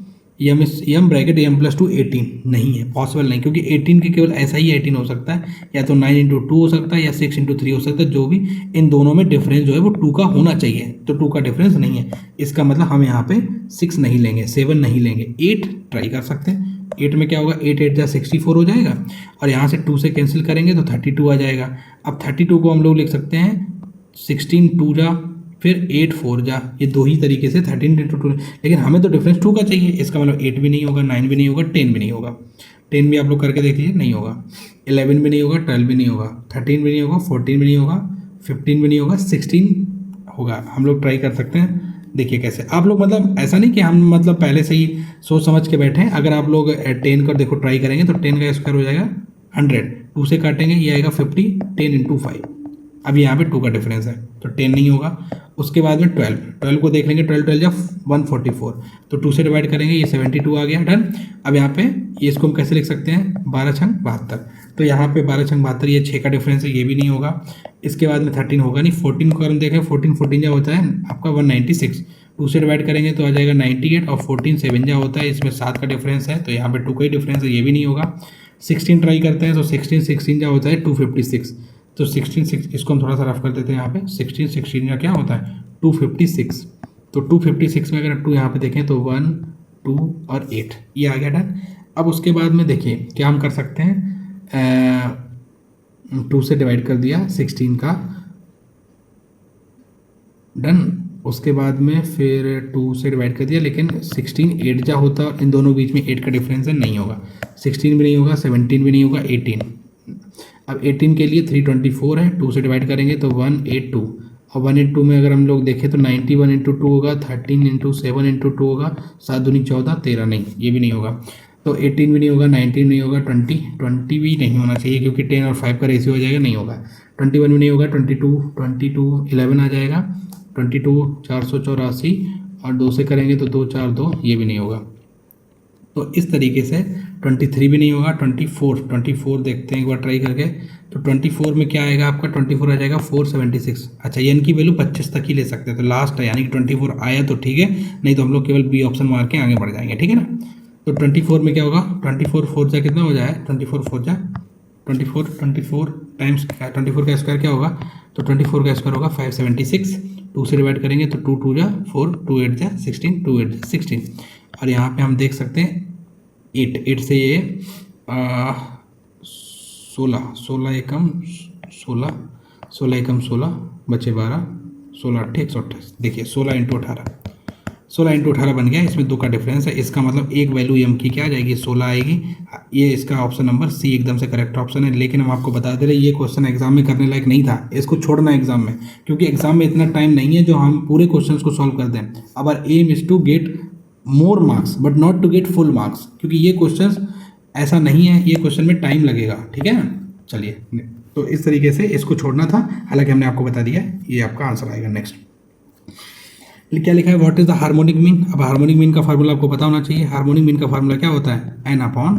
यम ब्रैकेट m प्लस 2 18 नहीं है, पॉसिबल नहीं, क्योंकि 18 के केवल ऐसा ही 18 हो सकता है, या तो 9 इंटू 2 हो सकता है या 6 इंटू 3 हो सकता है, जो भी इन दोनों में डिफरेंस जो है वो 2 का होना चाहिए, तो 2 का डिफरेंस नहीं है। इसका मतलब हम यहाँ पे 6 नहीं लेंगे, 7 नहीं लेंगे, 8 ट्राई कर सकते हैं। 8 में क्या होगा, 8 8 जा 64 हो जाएगा और यहाँ से 2 से कैंसिल करेंगे तो 32 आ जाएगा। अब 32 को हम लोग लिख सकते हैं 16 2 जा फिर 8 4 जा, ये दो ही तरीके से 13 इंटू 2, लेकिन हमें तो डिफरेंस 2 का चाहिए। इसका मतलब 8 भी नहीं होगा, 9 भी नहीं होगा, 10 भी नहीं होगा। 10 भी आप लोग करके देख लीजिए, नहीं होगा। 11 भी नहीं होगा, 12 भी नहीं होगा, 13 भी नहीं होगा, 14 भी नहीं होगा, 15 भी नहीं होगा, 16 होगा। हम लोग ट्राई कर सकते हैं, देखिए कैसे। आप लोग मतलब ऐसा नहीं कि हम मतलब पहले से ही सोच समझ के बैठे हैं। अगर आप लोग 10 का देखो ट्राई करेंगे तो 10 का स्क्वायर हो जाएगा 100, 2 से काटेंगे ये आएगा 50, 10 इंटू 5। अब यहाँ पे 2 का डिफरेंस है तो 10 नहीं होगा। उसके बाद में 12 को देख लेंगे, 12 जा 144, तो 2 से डिवाइड करेंगे, ये 72 आ गया, डन। अब यहाँ पे ये इसको हम कैसे लिख सकते हैं, 12 छंग 72, तो यहाँ पे 12 छंग 72, ये 6 का डिफरेंस है, ये भी नहीं होगा। इसके बाद में 13 होगा नहीं। 14 को हम देखें, 14 जा होता है आपका 196, 2 से डिवाइड करेंगे तो आ जाएगा 98 और 14 7 जा होता है, इसमें 7 का डिफरेंस है, तो यहाँ पे 2 का ही डिफरेंस है, ये भी नहीं होगा। 16 ट्राई करते हैं तो 16 जा होता है 256, तो 16 इसको हम थोड़ा सा रफ कर देते हैं यहाँ पे। 16 का क्या होता है 256, तो 256 में अगर 2 यहाँ पे देखें तो 1 2 और 8 ये आ गया, डन। अब उसके बाद में देखिए क्या हम कर सकते हैं, 2 से डिवाइड कर दिया 16 का, डन। उसके बाद में फिर 2 से डिवाइड कर दिया, लेकिन 16 8 जा होता, इन दोनों बीच में 8 का डिफरेंस है, नहीं होगा। 16 भी नहीं होगा, 17 भी नहीं होगा, 18। अब 18 के लिए 324 है, 2 से डिवाइड करेंगे तो 182, और 182 में अगर हम लोग देखें तो 91 इंटू 2 होगा, 13 इंटू 7 इंटू 2 होगा, 7 दूनी 14, 13 नहीं, ये भी नहीं होगा। तो 18 भी नहीं होगा, 19 नहीं होगा, 20 भी नहीं होना चाहिए क्योंकि 10 और 5 का रेशियो हो जाएगा, नहीं होगा। 21 भी नहीं होगा, 22 11 आ जाएगा, 22 484 और 2 से करेंगे तो 2 4 2, ये भी नहीं होगा। तो इस तरीके से 23 भी नहीं होगा। 24 देखते हैं एक बार ट्राई करके, तो 24 में क्या आएगा आपका, 24 आ जाएगा 476। अच्छा, ये इनकी वैल्यू 25 तक ही ले सकते हैं, तो लास्ट है, यानी कि 24 आया तो ठीक है, नहीं तो हम लोग केवल बी ऑप्शन मार के आगे बढ़ जाएंगे, ठीक है ना। तो 24 में क्या होगा, 24 4 जा कितना हो जाए, 24 4 जा 24 टाइम्स 24 का स्क्वायर क्या होगा, तो 24 का स्क्वायर होगा 576। 2 से डिवाइड करेंगे तो 2 2 जा 4, 2 8 जा 16, 2 8 जा 16, और यहाँ पे हम देख सकते हैं 8 से ये 16 एकम 16 बचे 12, 16 8 128। देखिए 16 इंटू 18 बन गया। इसमें 2 का डिफरेंस है, इसका मतलब एक वैल्यू एम की क्या आ जाएगी, 16 आएगी। ये इसका ऑप्शन नंबर सी एकदम से करेक्ट ऑप्शन है। लेकिन हम आपको बता दे रहे ये क्वेश्चन एग्जाम में करने लायक नहीं था, इसको छोड़ना एग्जाम में, क्योंकि एग्जाम में इतना टाइम नहीं है जो हम पूरे क्वेश्चन को सॉल्व कर दें। Our aim is to get more marks but not to get full marks, क्योंकि ये क्वेश्चन ऐसा नहीं है, ये क्वेश्चन में टाइम लगेगा, ठीक है ना। चलिए, तो इस तरीके से इसको छोड़ना था, हालांकि हमने आपको बता दिया ये आपका आंसर आएगा। नेक्स्ट क्या लिखा है, what is the harmonic mean. अब हार्मोनिक मीन का फार्मूला आपको पता होना चाहिए। हार्मोनिक मीन का फार्मूला क्या होता है, n upon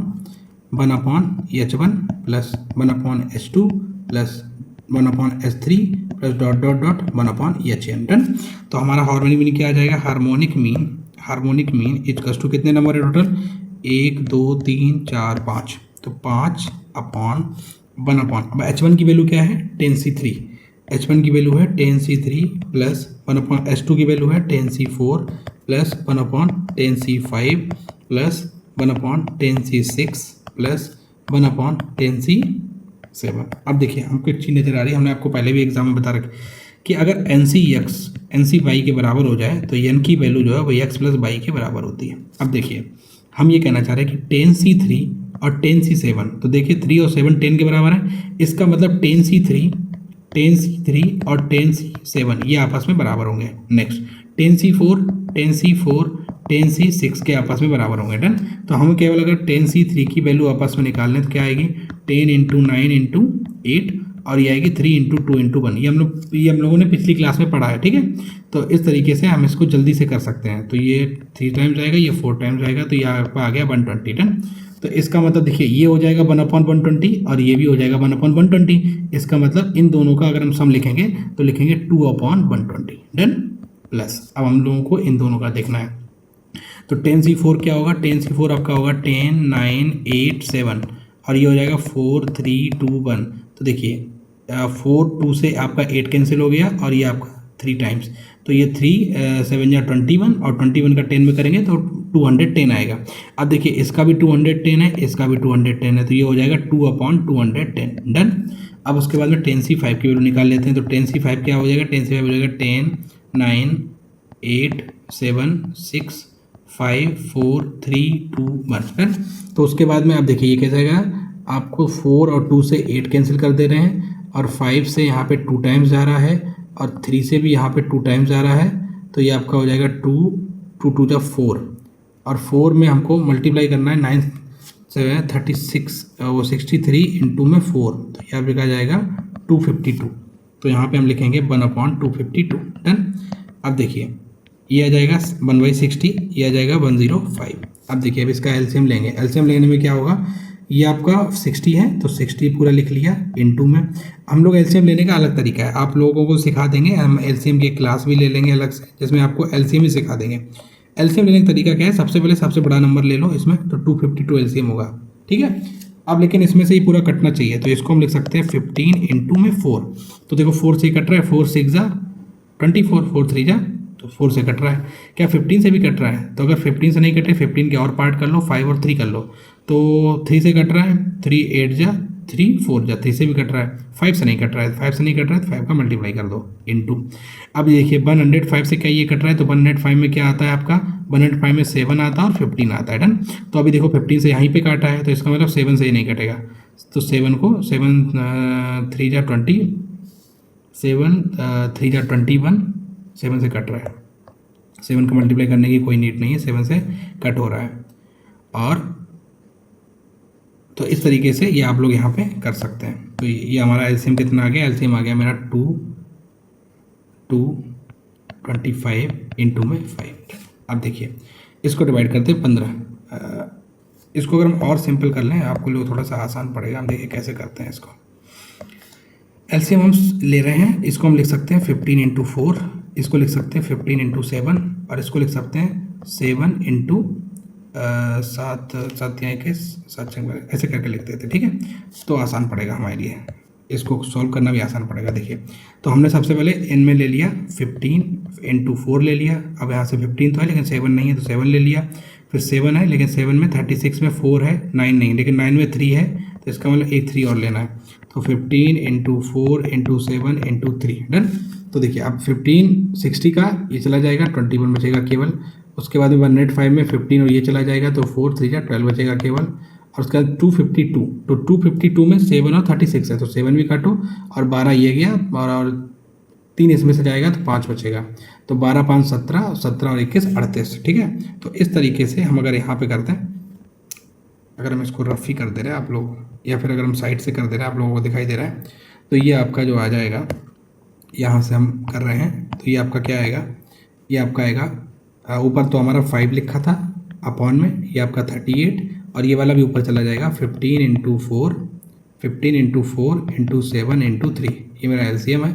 1 upon h1 plus 1 upon h2 plus 1 upon h3 plus dot dot dot 1 upon hn, done. तो हमारा हार्मोनिक मीन क्या आ जाएगा, हार्मोनिक मीन इक्वल्स टू कितने नंबर है टोटल, 1 2 3 4 5, तो 5 अपॉन 1 अपॉन, अब h1 की वैल्यू क्या है 10c3, h1 की वैल्यू है 10c3 प्लस 1 अपॉन h2 की वैल्यू है 10c4 plus 1 upon 10c5 plus 1 upon 10c6 plus 1 upon 10c7। अब देखिए हमको एक चीज़ नज़र आ रही है, हमने आपको पहले भी एग्जाम में बता रखा कि अगर NC y के बराबर हो जाए तो n की वैल्यू जो है वो x प्लस y के बराबर होती है। अब देखिए हम ये कहना चाह रहे हैं कि 10c3 और 10c7, तो देखिए 3 और 7 10 के बराबर है, इसका मतलब 10c3 और 10c7 ये आपस में बराबर होंगे। नेक्स्ट 10c4 10c6 के आपस में बराबर होंगे, डन। तो हम केवल अगर 10c3 की वैल्यू आपस में निकालने तो क्या आएगी, 10 इंटू 9 इंटू 8, और ये आएगी 3 इंटू 2 इंटू 1। ये हम लोगों ने पिछली क्लास में पढ़ा है, ठीक है। तो इस तरीके से हम इसको जल्दी से कर सकते हैं। तो ये 3 टाइम्स आएगा, ये 4 टाइम्स आएगा, तो ये आपका आ गया 120, डन। तो इसका मतलब देखिए ये हो जाएगा 1/120 और ये भी हो जाएगा 1/120। इसका मतलब इन दोनों का अगर हम सम लिखेंगे तो लिखेंगे 2/120। डन। प्लस अब हम लोगों को इन दोनों का देखना है। तो 10C4 क्या होगा, 10C4 आपका होगा 10 9 8 7 और ये हो जाएगा 4 3 2 1। तो देखिए 4 2 से आपका 8 कैंसिल हो गया और ये आपका 3 टाइम्स, तो ये 3 7 या 21 और 21 का 10 में करेंगे तो 210 आएगा। अब देखिए इसका भी 210 है, इसका भी 210 है, तो ये हो जाएगा 2/210। डन। अब उसके बाद में 10C5 की वैल्यू निकाल लेते हैं। तो 10C5 क्या हो जाएगा, 10C5 हो जाएगा 10 9 8 7 6 5 4 3 2 1। डन। तो उसके बाद में आप देखिए ये कैसे आएगा, आपको 4 और 2 से 8 कैंसिल कर दे रहे हैं और 5 से यहाँ पे 2 टाइम्स जा रहा है और 3 से भी यहाँ पे 2 टाइम्स जा रहा है, तो ये आपका हो जाएगा 2 2 2 जा 4 और 4 में हमको मल्टीप्लाई करना है 9 7 36 वो 63 इंटू में 4, तो यहाँ पे क्या जाएगा 252। तो यहाँ पे हम लिखेंगे 1/252। डन। अब देखिए ये आ जाएगा 1/60, ये आ जाएगा 105। अब देखिए अब इसका एलसीएम लेंगे। एलसीएम लेने में क्या होगा, ये आपका 60 है तो 60 पूरा लिख लिया इनटू में। हम लोग एलसीएम लेने का अलग तरीका है, आप लोगों को सिखा देंगे, हम एलसीएम की क्लास भी ले लेंगे अलग से जिसमें आपको एलसीएम ही सिखा देंगे। एलसीएम लेने का तरीका क्या है, सबसे पहले सबसे बड़ा नंबर ले लो इसमें, तो 252 एलसीएम होगा। ठीक है। अब लेकिन इसमें से ही पूरा कटना चाहिए, तो इसको हम लिख सकते हैं 15 इंटू में 4। तो देखो 4 से ही कट रहा है, 4 6 जा 24, 4 3 जा, तो 4 से कट रहा है। क्या 15 से भी कट रहा है, तो अगर 15 से नहीं कटे 15 के और पार्ट कर लो, 5 और 3 कर लो, तो 3 से कट रहा है, 3 8 जा 3 4 जा, 3 से भी कट रहा है, 5 से नहीं कट रहा है, 5 से नहीं कट रहा है तो 5 का मल्टीप्लाई कर दो इनटू। अब देखिए 105 से क्या ये कट रहा है, तो 105 में क्या आता है आपका, 105 में 7 आता है और 15 आता है। डन। तो अभी देखो 15 से यहीं पे काटा है, तो इसका मतलब 7 से ही नहीं कटेगा, तो 7 को 7 3 जा 20, 7 3 जा 21, 7 से कट रहा है, 7 का मल्टीप्लाई करने की कोई नीड नहीं है, 7 से कट हो रहा है। और तो इस तरीके से ये आप लोग यहाँ पे कर सकते हैं। तो ये हमारा एलसीएम कितना आ गया, एलसीएम आ गया मेरा 225 इंटू में 5। अब देखिए इसको डिवाइड करते हैं 15। इसको अगर हम और सिंपल कर लें आपको लोग थोड़ा सा आसान पड़ेगा। हम देखिए कैसे करते हैं इसको। एलसीएम हम ले रहे हैं, इसको हम लिख सकते हैं 15 इंटू 4, इसको लिख सकते हैं 15 इंटू 7 और इसको लिख सकते हैं 7 इंटू 7 7 के 7 ऐसे करके लिख देते। ठीक है, तो आसान पड़ेगा हमारे लिए, इसको सॉल्व करना भी आसान पड़ेगा। देखिए तो हमने सबसे पहले n में ले लिया 15 इंटू 4 ले लिया। अब यहाँ से 15 तो है लेकिन 7 नहीं है तो 7 ले लिया, फिर 7 है लेकिन 7 में 36 में 4 है, 9 नहीं लेकिन 9 में 3 है, तो इसका मतलब एक 3 और लेना है। तो 15 इंटू 4 इंटू 7 इंटू 3। डन। तो देखिए अब 15 60 का ये चला जाएगा, 21 बचेगा केवल। उसके बाद में 105 में 15 और ये चला जाएगा, तो 4 3 12 बचेगा केवल। और उसके बाद 252, तो 252 में 7 और 36 है तो 7 भी काटो और 12 ये गया और 3 इसमें से जाएगा तो 5 बचेगा। तो 12 5 17, 17 और 21 38। ठीक है, तो इस तरीके से हम अगर यहाँ पे करते हैं, अगर हम इसको रफ ही कर दे रहे हैं आप लोग, या फिर अगर हम साइड से कर दे रहे हैं आप लोगों को दिखाई दे रहा है, तो ये आपका जो आ जाएगा, यहाँ से हम कर रहे हैं तो ये आपका क्या आएगा, ये आपका आएगा ऊपर तो हमारा 5 लिखा था अपॉन में, ये आपका 38 और ये वाला भी ऊपर चला जाएगा 15 इंटू 4 इंटू 7 इंटू 3। ये मेरा एलसीएम है।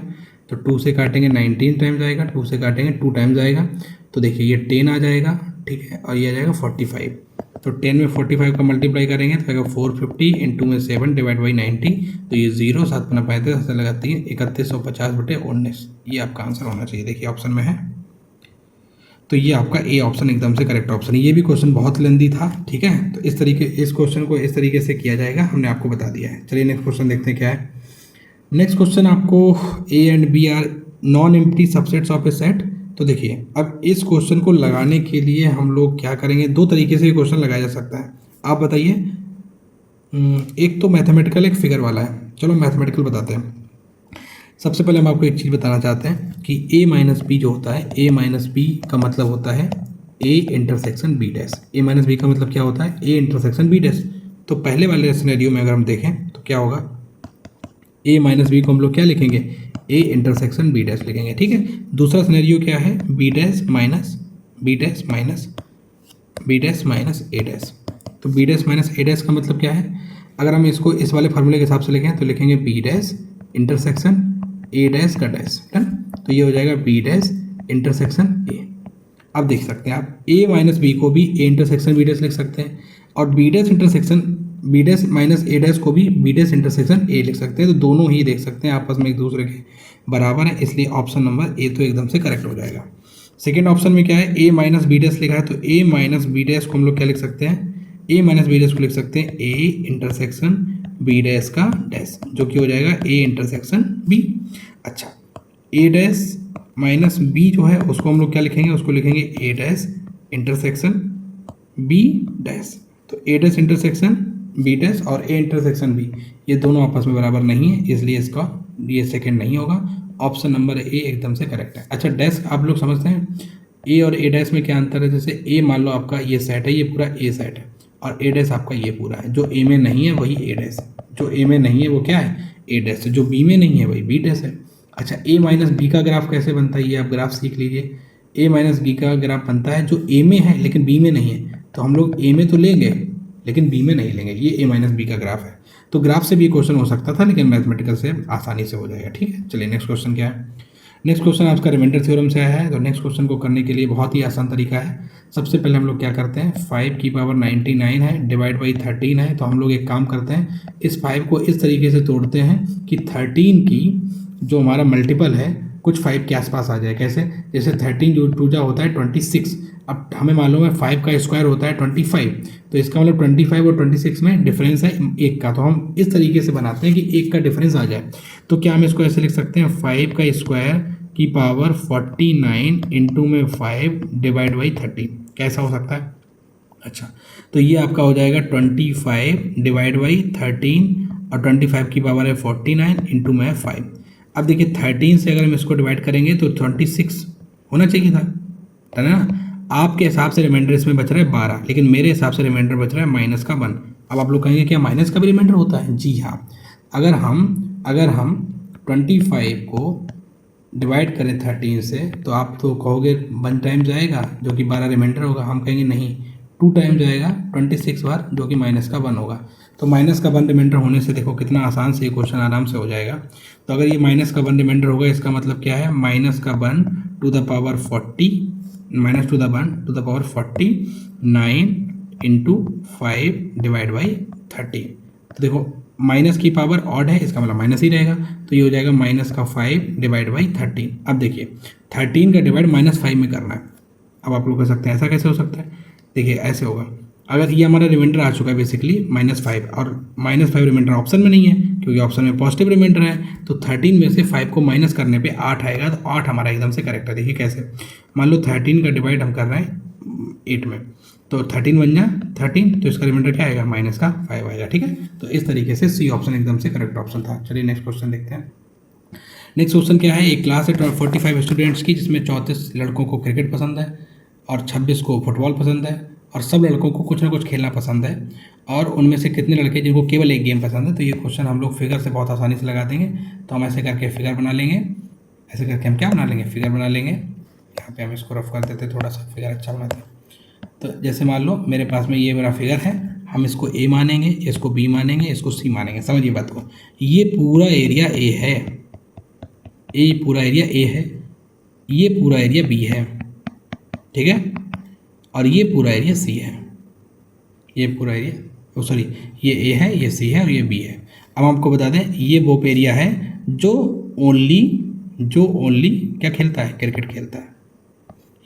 तो 2 से काटेंगे 19 टाइम्स आएगा, 2 से काटेंगे 2 टाइम्स आएगा, तो देखिए ये 10 आ जाएगा। ठीक है, और ये आ जाएगा 45। तो 10 में 45 का मल्टीप्लाई करेंगे तो आएगा 450 इंटू में 7 डिवाइड बाई 90, तो ये 0 7 पना 35 से लगा 3 3150/19। ये आपका आंसर होना चाहिए। देखिए ऑप्शन में है, तो ये आपका ए ऑप्शन एकदम से करेक्ट ऑप्शन है। ये भी क्वेश्चन बहुत लेंदी था। ठीक है, तो इस क्वेश्चन को इस तरीके से किया जाएगा, हमने आपको बता दिया है। चलिए नेक्स्ट क्वेश्चन देखते हैं क्या है। नेक्स्ट क्वेश्चन आपको A and B are non empty subsets of a set. तो देखिए अब इस क्वेश्चन को लगाने के लिए हम लोग क्या करेंगे, दो तरीके से ये क्वेश्चन लगाया जा सकता है। आप बताइए, एक तो मैथमेटिकल एक फिगर वाला है। चलो मैथमेटिकल बताते हैं। सबसे पहले हम आपको एक चीज़ बताना चाहते हैं कि a माइनस बी जो होता है, a माइनस बी का मतलब होता है a intersection b dash. a minus B का मतलब क्या होता है, a इंटरसेक्शन b डैश। तो पहले वाले सिनेरियो में अगर हम देखें तो क्या होगा, a माइनस बी को हम लोग क्या लिखेंगे, a इंटरसेक्शन b डैश लिखेंगे। ठीक है, दूसरा सिनेरियो क्या है, b dash minus a dash. तो B dash minus A dash का मतलब क्या है, अगर हम इसको इस वाले फार्मूले के हिसाब से लिखें तो लिखेंगे B dash intersection A dash का डैश, है ना। तो ये हो जाएगा बी डैश इंटरसेक्शन ए। अब देख सकते हैं आप ए माइनस बी को भी ए इंटरसेक्शन बी डैश लिख सकते हैं, और B dash intersection B dash minus A dash को भी बी डैश इंटरसेक्शन ए लिख सकते हैं। तो दोनों ही देख सकते हैं आपस में एक दूसरे के बराबर है, इसलिए ऑप्शन नंबर ए तो एकदम से करेक्ट हो जाएगा। सेकेंड ऑप्शन में क्या है, ए माइनस बी डैश लिखा है, तो ए माइनस बी डैश को हम लोग क्या लिख सकते हैं, ए माइनस बी डैश को लिख सकते हैं ए इंटरसेक्शन बी डैश का डैश, जो कि हो जाएगा ए इंटरसेक्शन बी। अच्छा, ए डैश माइनस बी जो है उसको हम लोग क्या लिखेंगे, उसको लिखेंगे ए डैश इंटरसेक्शन बी डैश। तो ए डैश इंटरसेक्शन बी डैश और ए इंटरसेक्शन बी ये दोनों आपस में बराबर नहीं है, इसलिए इसका ये सेकंड नहीं होगा। ऑप्शन नंबर ए एकदम से करेक्ट है। अच्छा, डैश आप लोग समझते हैं ए और ए डैश में क्या अंतर है। जैसे ए मान लो आपका ये सेट है, ये पूरा ए सेट है, और ए डैश आपका ये पूरा है। जो ए में नहीं है वही ए डैश है, जो ए में नहीं है वो क्या है, ए डैश है। जो बी में नहीं है वही बी डैश है। अच्छा, ए माइनस बी का ग्राफ कैसे बनता है ये आप ग्राफ सीख लीजिए। ए माइनस बी का ग्राफ बनता है जो ए में है लेकिन बी में नहीं है, तो हम लोग ए में तो लेंगे लेकिन बी में नहीं लेंगे। ये ए माइनस बी का ग्राफ है। तो ग्राफ से भी क्वेश्चन हो सकता था, लेकिन मैथमेटिकल से आसानी से हो जाएगा। ठीक है, चलिए नेक्स्ट क्वेश्चन क्या है। नेक्स्ट क्वेश्चन आपका रिमाइंडर थ्योरम से आया है। तो नेक्स्ट क्वेश्चन को करने के लिए बहुत ही आसान तरीका है। सबसे पहले हम लोग क्या करते हैं, 5 की पावर 99 है डिवाइड बाई 13 है। तो हम लोग एक काम करते हैं, इस 5 को इस तरीके से तोड़ते हैं कि 13 की जो हमारा मल्टीपल है कुछ 5 के आसपास आ जाए। कैसे, जैसे 13 जो 2 जा होता है 26। अब हमें मालूम है 5 का स्क्वायर होता है 25, तो इसका मतलब 25 और 26 में डिफरेंस है 1 का। तो हम इस तरीके से बनाते हैं कि 1 का डिफरेंस आ जाए। तो क्या हम इसको ऐसे लिख सकते हैं, 5 का स्क्वायर की पावर 49 इंटू में 5 डिवाइड बाई 13। कैसा हो सकता है। अच्छा, तो ये आपका हो जाएगा 25 डिवाइड बाई 13 और 25 की पावर है 49 इंटू में 5। अब देखिए 13 से अगर हम इसको डिवाइड करेंगे तो 26 होना चाहिए था, है ना। आपके हिसाब से रिमाइंडर इसमें बच रहा है 12, लेकिन मेरे हिसाब से रिमाइंडर बच रहा है माइनस का 1। अब आप लोग कहेंगे क्या माइनस का भी रिमाइंडर होता है। जी हाँ, अगर हम 25 को डिवाइड करें 13 से तो आप तो कहोगे 1 टाइम जाएगा जो कि 12 रिमाइंडर होगा। हम कहेंगे नहीं, 2 टाइम जाएगा 26 बार जो कि माइनस का 1 होगा। तो माइनस का 1 रिमाइंडर होने से देखो कितना आसान से ये क्वेश्चन आराम से हो जाएगा। तो अगर ये माइनस का 1 रिमाइंडर होगा, इसका मतलब क्या है, माइनस का 1 to the power 40 minus to the 1 to the power 49 into 5 divide by 30। तो देखो माइनस की पावर ऑड है, इसका मतलब माइनस ही रहेगा। तो ये हो जाएगा माइनस का 5 डिवाइड बाई 13। अब देखिए 13 का डिवाइड -5 में करना है। अब आप लोग कह सकते हैं ऐसा कैसे हो सकता है। देखिए ऐसे होगा, अगर ये हमारा रिमाइंडर आ चुका है बेसिकली -5, और -5 रिमाइंडर ऑप्शन में नहीं है क्योंकि ऑप्शन में पॉजिटिव रिमाइंडर है। तो 13 में से 5 को माइनस करने पे 8 आएगा। तो 8 हमारा एकदम से करेक्ट है। देखिए कैसे, मान लो 13 का डिवाइड हम कर रहे हैं 8 में, तो 13 बन जाए 13, तो इसका रिमाइंडर क्या आएगा, माइनस का 5 आएगा। ठीक है, तो इस तरीके से सी ऑप्शन एकदम से करेक्ट ऑप्शन था। चलिए नेक्स्ट क्वेश्चन देखते हैं। नेक्स्ट क्वेश्चन क्या है, एक क्लास है 45 स्टूडेंट्स की, जिसमें 34 लड़कों को क्रिकेट पसंद है और 26 को फुटबॉल पसंद है, और सब लड़कों को कुछ ना कुछ खेलना पसंद है। और उनमें से कितने लड़के जिनको केवल एक गेम पसंद है। तो ये क्वेश्चन हम लोग फिगर से बहुत आसानी से लगा देंगे। तो हम ऐसे करके फिगर बना लेंगे, ऐसे करके हम क्या बना लेंगे, फिगर बना लेंगे। यहाँ पे हम इसको रफ कर देते, थोड़ा सा फिगर अच्छा बनाते हैं। तो जैसे मान लो मेरे पास में ये मेरा फिगर है, हम इसको ए मानेंगे, इसको बी मानेंगे, इसको सी मानेंगे। समझिए बात को, ये पूरा एरिया ए है, ये पूरा एरिया ए है, ये पूरा एरिया बी है, ठीक है, और ये पूरा एरिया सी है। ये पूरा एरिया सॉरी ये ए है, ये सी है और ये बी है। अब आपको बता दें ये वो एरिया है जो ओनली क्या खेलता है, क्रिकेट खेलता है।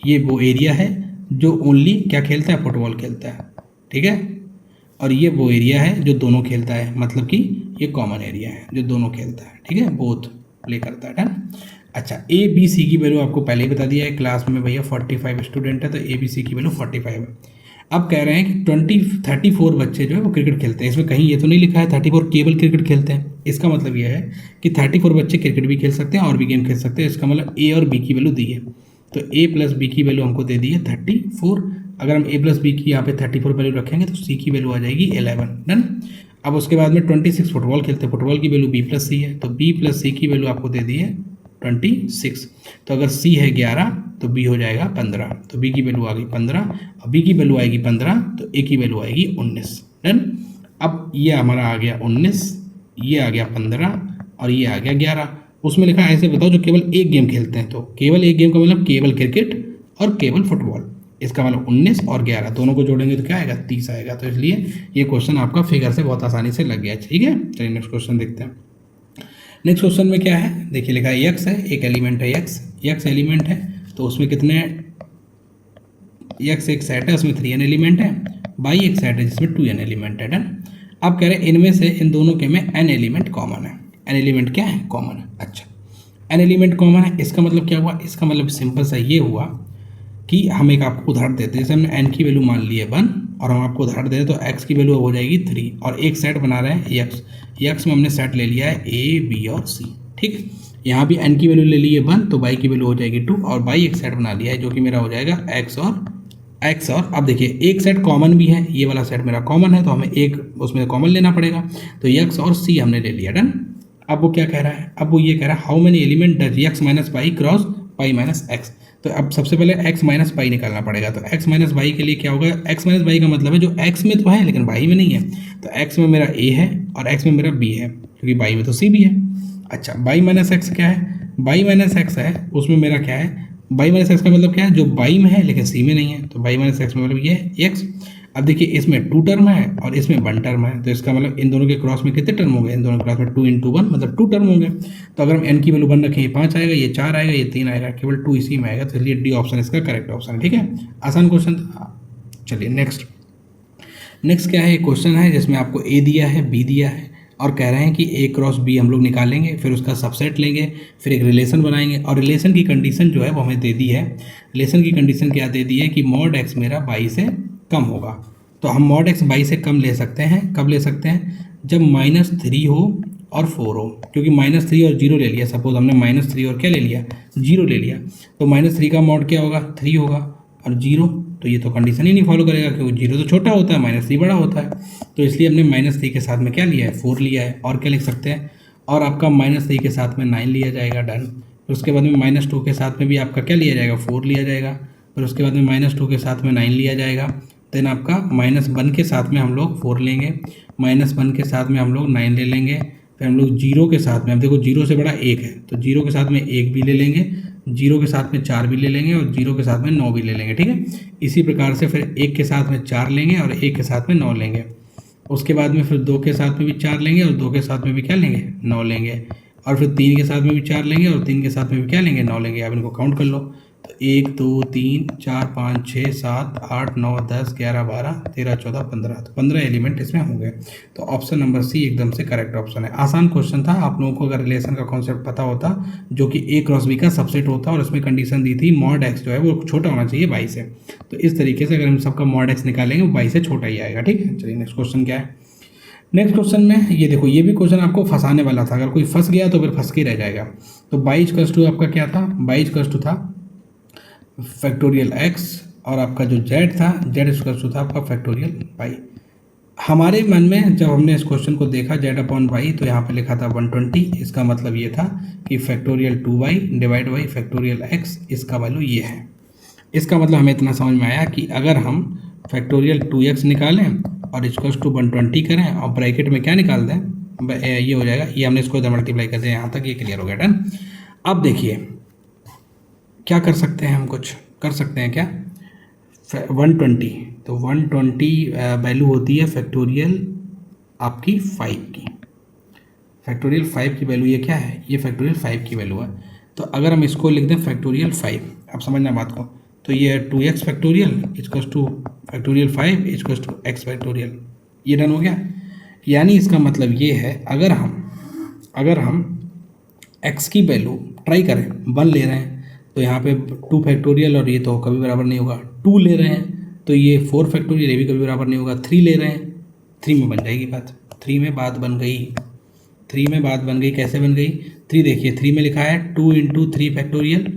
ये वो एरिया है जो ओनली क्या खेलता है, फुटबॉल खेलता है। ठीक है, और ये वो एरिया है जो दोनों खेलता है, मतलब कि ये कॉमन एरिया है जो दोनों खेलता है। ठीक है, बोथ प्ले करता है। डन। अच्छा, ए बी सी की वैल्यू आपको पहले ही बता दिया है, क्लास में भैया 45 स्टूडेंट है तो ए बी सी की वैल्यू 45 है। अब कह रहे हैं कि 34 बच्चे जो है वो क्रिकेट खेलते हैं। इसमें कहीं ये तो नहीं लिखा है 34 केवल क्रिकेट खेलते हैं। इसका मतलब ये है कि 34 बच्चे क्रिकेट भी खेल सकते हैं और भी गेम खेल सकते हैं। इसका मतलब ए और बी की वैल्यू दी है, तो ए प्लस बी की वैल्यू हमको दे दी है 34। अगर हम ए प्लस बी की यहाँ पे 34 वैल्यू रखेंगे तो सी की वैल्यू आ जाएगी 11। डन। अब उसके बाद में 26 फुटबॉल खेलते हैं, फुटबॉल की वैल्यू बी प्लस सी है, तो बी प्लस सी की वैल्यू आपको दे दी है 26। तो अगर सी है 11 तो बी हो जाएगा 15, तो बी की वैल्यू आ गई 15, और बी की वैल्यू आएगी 15 तो ए की वैल्यू आएगी 19। डन। अब ये हमारा आ गया 19, ये आ गया 15 और ये आ गया 11। उसमें लिखा है ऐसे बताओ जो केवल एक गेम खेलते हैं, तो केवल एक गेम का मतलब केवल क्रिकेट और केवल फुटबॉल। इसका मतलब 19 और 11 दोनों को जोड़ेंगे तो क्या आएगा, 30 आएगा। तो इसलिए ये क्वेश्चन आपका फिगर से बहुत आसानी से लग गया। ठीक है, चलिए नेक्स्ट क्वेश्चन देखते हैं। नेक्स्ट क्वेश्चन में क्या है, देखिए लिखा है यक्स है, एक एलिमेंट है यक्स, यक्स एलिमेंट है तो उसमें कितने, यक्स एक सेट है उसमें 3n एलिमेंट है, बाई एक सेट है जिसमें 2n एलिमेंट है। डन। अब कह रहे हैं इनमें से इन दोनों के में n एलिमेंट कॉमन है, n एलिमेंट क्या है, कॉमन है। अच्छा, n एलिमेंट कॉमन है, इसका मतलब क्या हुआ, इसका मतलब सिंपल सा ये हुआ कि हम एक आपको उदाहरण देते हैं, जैसे हमने n की वैल्यू मान ली है 1 और हम आपको उदाहरण दे तो x की वैल्यू हो जाएगी 3 और एक सेट बना रहे हैं x, x में हमने सेट ले लिया है a b और c। ठीक, यहाँ भी n की वैल्यू ले ली है 1 तो y की वैल्यू हो जाएगी 2 और y एक सेट बना लिया है जो कि मेरा हो जाएगा x और अब देखिए एक सेट कॉमन भी है, ये वाला सेट मेरा कॉमन है तो हमें एक उसमें कॉमन लेना पड़ेगा, तो x और c हमने ले लिया। डन। अब वो क्या कह रहा है, अब वो ये कह रहा है how many element does x minus pi cross pi minus x. तो अब सबसे पहले x माइनस पाई निकालना पड़ेगा, तो x माइनस वाई के लिए क्या होगा, x माइनस वाई का मतलब है जो x में तो है लेकिन y में नहीं है, तो x में मेरा a है और x में मेरा b है क्योंकि y में तो c भी है। अच्छा, y माइनस एक्स क्या है, y माइनस एक्स है उसमें मेरा क्या है, y माइनस एक्स का मतलब क्या है जो y में है लेकिन c में नहीं है, तो y माइनस एक्स में मतलब ये है x। अब देखिए इसमें 2 टर्म है और इसमें 1 टर्म है, तो इसका मतलब इन दोनों के क्रॉस में कितने टर्म होंगे, इन दोनों के क्रॉस में 2 × 1 मतलब 2 टर्म होंगे। तो अगर हम n की वैल्यू 1 रखें, ये 5 आएगा, ये 4 आएगा, ये 3 आएगा, केवल 2 इसी में आएगा, तो इसलिए डी ऑप्शन इसका करेक्ट ऑप्शन है। ठीक है, आसान क्वेश्चन था। चलिए नेक्स्ट क्या है, क्वेश्चन है जिसमें आपको a दिया है b दिया है और कह रहे हैं कि a क्रॉस b हम लोग निकालेंगे, फिर उसका सबसेट लेंगे, फिर एक रिलेशन बनाएंगे और रिलेशन की कंडीशन जो है वो हमें दे दी है। रिलेशन की कंडीशन क्या दे दी है कि मॉड x मेरा y से कम होगा, तो हम मॉड x y से कम ले सकते हैं, कब ले सकते हैं, जब -3 हो और 4 हो, क्योंकि -3 और 0 ले लिया, सपोज हमने -3 और क्या ले लिया, 0 ले लिया, तो -3 का मॉड क्या होगा, 3 होगा और 0, तो ये तो कंडीशन ही नहीं फॉलो करेगा क्योंकि 0 तो छोटा होता है, -3 बड़ा होता है, तो इसलिए हमने -3 के साथ में क्या लिया है, 4 लिया है। और क्या लिख सकते हैं, और आपका -3 के साथ में 9 लिया जाएगा। डन। फिर उसके बाद में -2 के साथ में भी आपका क्या लिया जाएगा, 4 लिया जाएगा, फिर उसके बाद में -2 के साथ में 9 लिया जाएगा, देन आपका -1 के साथ में हम लोग 4 लेंगे, -1 के साथ में हम लोग 9 ले लेंगे, फिर हम लोग 0 के साथ में, अब देखो 0 से बड़ा 1 है तो 0 के साथ में 1 भी ले लेंगे, 0 के साथ में 4 भी ले लेंगे और 0 के साथ में 9 भी ले लेंगे। ठीक है, इसी प्रकार से फिर 1 के साथ में 4 लेंगे और 1 के साथ में 9 लेंगे, उसके बाद में फिर 2 के साथ में भी 4 लेंगे और 2 के साथ में भी क्या लेंगे, 9 लेंगे, और फिर 3 के साथ में भी 4 लेंगे और 3 के साथ में भी क्या लेंगे, 9 लेंगे। आप इनको काउंट कर लो, तो 1 2 3 4 5 6 7 8 9 10 11 12 13 14 15, तो 15 एलिमेंट इसमें होंगे। तो ऑप्शन नंबर सी एकदम से करेक्ट ऑप्शन है। आसान क्वेश्चन था, आप लोगों को अगर रिलेशन का कॉन्सेप्ट पता होता जो कि a क्रॉस b का सबसेट होता और उसमें कंडीशन दी थी मॉड x जो है वो छोटा होना चाहिए y से, तो इस तरीके से अगर हम सबका मॉड x निकालेंगे वो y से छोटा ही आएगा। ठीक है, चलिए नेक्स्ट क्वेश्चन क्या है। नेक्स्ट क्वेश्चन में ये देखो, ये भी क्वेश्चन आपको फंसाने वाला था, अगर कोई फंस गया तो फिर फंस के रह जाएगा। तो बाई इक्वल्स टू आपका क्या था, बाई इक्वल्स टू था फैक्टोरियल x और आपका जो z था, z इक्वल्स टू था आपका फैक्टोरियल y। हमारे मन में जब हमने इस क्वेश्चन को देखा z/y तो यहाँ पे लिखा था 120, इसका मतलब ये था कि factorial 2y divide by factorial x, इसका वैल्यू ये है। इसका मतलब हमें इतना समझ में आया कि अगर हम फैक्टोरियल 2x निकालें और इक्वल्स टू 120 करें और ब्रैकेट में क्या निकाल दें, ये हो जाएगा, ये हमने इसको मल्टीप्लाई कर दिया, यहाँ तक ये क्लियर हो गया। डन। अब देखिए क्या कर सकते हैं, हम कुछ कर सकते हैं क्या, 120, तो 120 वैल्यू होती है फैक्टोरियल आपकी 5 की, फैक्टोरियल 5 की वैल्यू ये क्या है, ये फैक्टोरियल 5 की वैल्यू है। तो अगर हम इसको लिख दें फैक्टोरियल 5, अब समझना बात को, तो ये 2x factorial equals to factorial 5 equals to x factorial, ये डन हो गया। यानी इसका मतलब ये है अगर हम x की वैल्यू ट्राई करें 1 ले रहे हैं तो यहाँ पे 2 फैक्टोरियल और ये तो कभी बराबर नहीं होगा, 2 ले रहे हैं तो ये 4 फैक्टोरियल, ये भी कभी बराबर नहीं होगा, 3 ले रहे हैं, 3 में बन जाएगी बात, 3 में बात बन गई, 3 में बात बन गई। कैसे बन गई, 3 देखिए 3 में लिखा है 2 × 3 factorial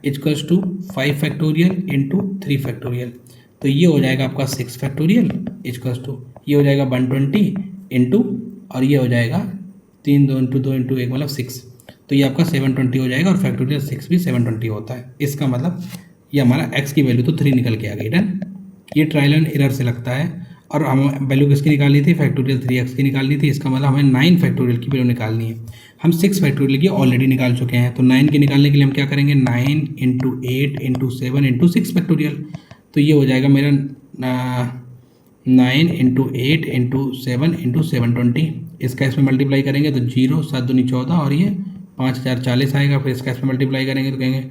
equals to 5 factorial into 3 factorial, तो ये हो जाएगा आपका 6 फैक्टोरियल इक्वल्स टू, ये हो जाएगा 120 इंटू, और ये हो जाएगा 3 2 × 2 × 1 मतलब 6, तो ये आपका 720 हो जाएगा और फैक्टोरियल 6 भी 720 होता है। इसका मतलब ये हमारा x की वैल्यू तो 3 निकल के आ गई। डन। ये ट्रायल एंड एरर से लगता है और हम वैल्यू किसकी निकालनी थी, फैक्टोरियल 3x की निकालनी थी। इसका मतलब हमें 9 फैक्टोरियल की वैल्यू निकालनी है। हम 6 फैक्टोरियल की ऑलरेडी निकाल चुके हैं, तो 9 की निकालने के लिए हम क्या करेंगे, 9 × 8 × 7 × 6 फैक्टोरियल। तो ये हो जाएगा मेरा 9 × 8 × 7 × 720। इसका इसमें मल्टीप्लाई करेंगे तो 0 7 दूनी 14 और ये 5040 आएगा। फिर इसका इसमें मल्टीप्लाई करेंगे तो कहेंगे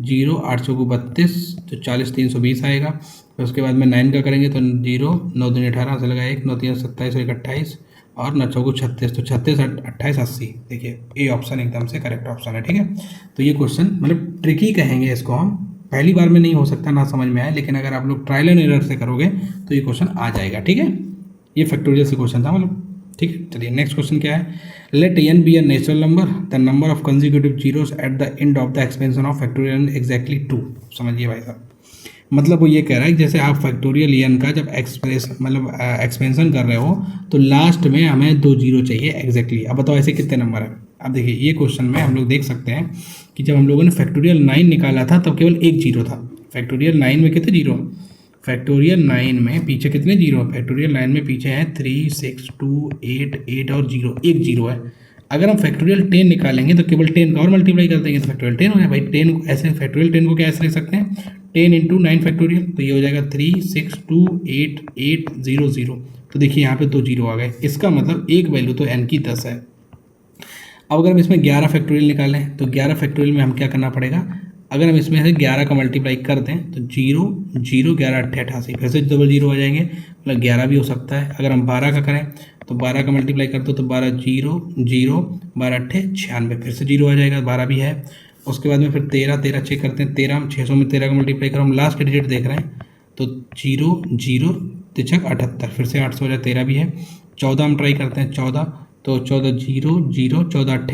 0 8 चौको 32 तो 40 320 आएगा। फिर उसके बाद में 9 का करेंगे तो 0 9 दूनी 18 से लगा 1 9 3 27 और 28 और 9 चौको 36 तो 36 28 80। देखिए ए ऑप्शन एकदम से करेक्ट ऑप्शन है। ठीक है, तो ये क्वेश्चन मतलब ट्रिकी कहेंगे इसको हम, पहली बार में नहीं हो सकता ना समझ में आए, लेकिन अगर आप लोग ट्रायल एंड एरर से करोगे तो ये क्वेश्चन आ जाएगा। ठीक है, ये फैक्टोरियल से क्वेश्चन था मतलब। ठीक है, चलिए नेक्स्ट क्वेश्चन क्या है, let n be a natural number, the number of consecutive zeros at the end of the expansion of factorial exactly 2। समझिए भाई साहब, मतलब वो ये कह रहा है कि जैसे आप फैक्टोरियल n का जब एक्सपेंशन कर रहे हो तो लास्ट में हमें 2 जीरो चाहिए एग्जैक्टली। अब बताओ ऐसे कितने नंबर है। अब देखिए ये क्वेश्चन में हम लोग देख सकते हैं कि जब हम लोगों ने फैक्टोरियल 9 निकाला था तब केवल एक जीरो था। फैक्टोरियल 9 में कितने जीरो, फैक्टोरियल 9 में पीछे कितने जीरो, फैक्टोरियल 9 में पीछे हैं 3 6 2 8 8 और जीरो, एक जीरो है। अगर हम फैक्टोरियल 10 निकालेंगे तो केवल 10 का और मल्टीप्लाई कर देंगे तो फैक्टोरियल 10 हो जाए भाई। 10 को ऐसे फैक्टोरियल 10 को क्या ऐसे लिख सकते हैं, 10 × 9 फैक्टोरियल, तो ये हो जाएगा 3 6 2 8 8 0 0। तो देखिए यहाँ पे 2 जीरो आ गए। इसका मतलब एक वैल्यू तो n की 10 है। अब अगर हम इसमें 11 फैक्टोरियल निकालें तो 11 फैक्टोरियल में हम क्या करना पड़ेगा, अगर हम इसमें से 11 का मल्टीप्लाई कर दें तो 0 0 11 8 88, फिर से डबल जीरो आ जाएंगे, मतलब 11 भी हो सकता है। अगर हम 12 का करें तो 12 का मल्टीप्लाई कर दो तो 12 0 0 12 8 96, फिर से जीरो आ जाएगा, 12 भी है। उसके बाद में फिर 13 चेक करते हैं, 13 हम 600 में 13 का मल्टीप्लाई करो, हम लास्ट डिजिट देख रहे हैं तो 0 0 तिछक 78, फिर से 800 हो जाए, 13 भी है। 14 हम ट्राई करते हैं, 14 तो 14 0 0 14 8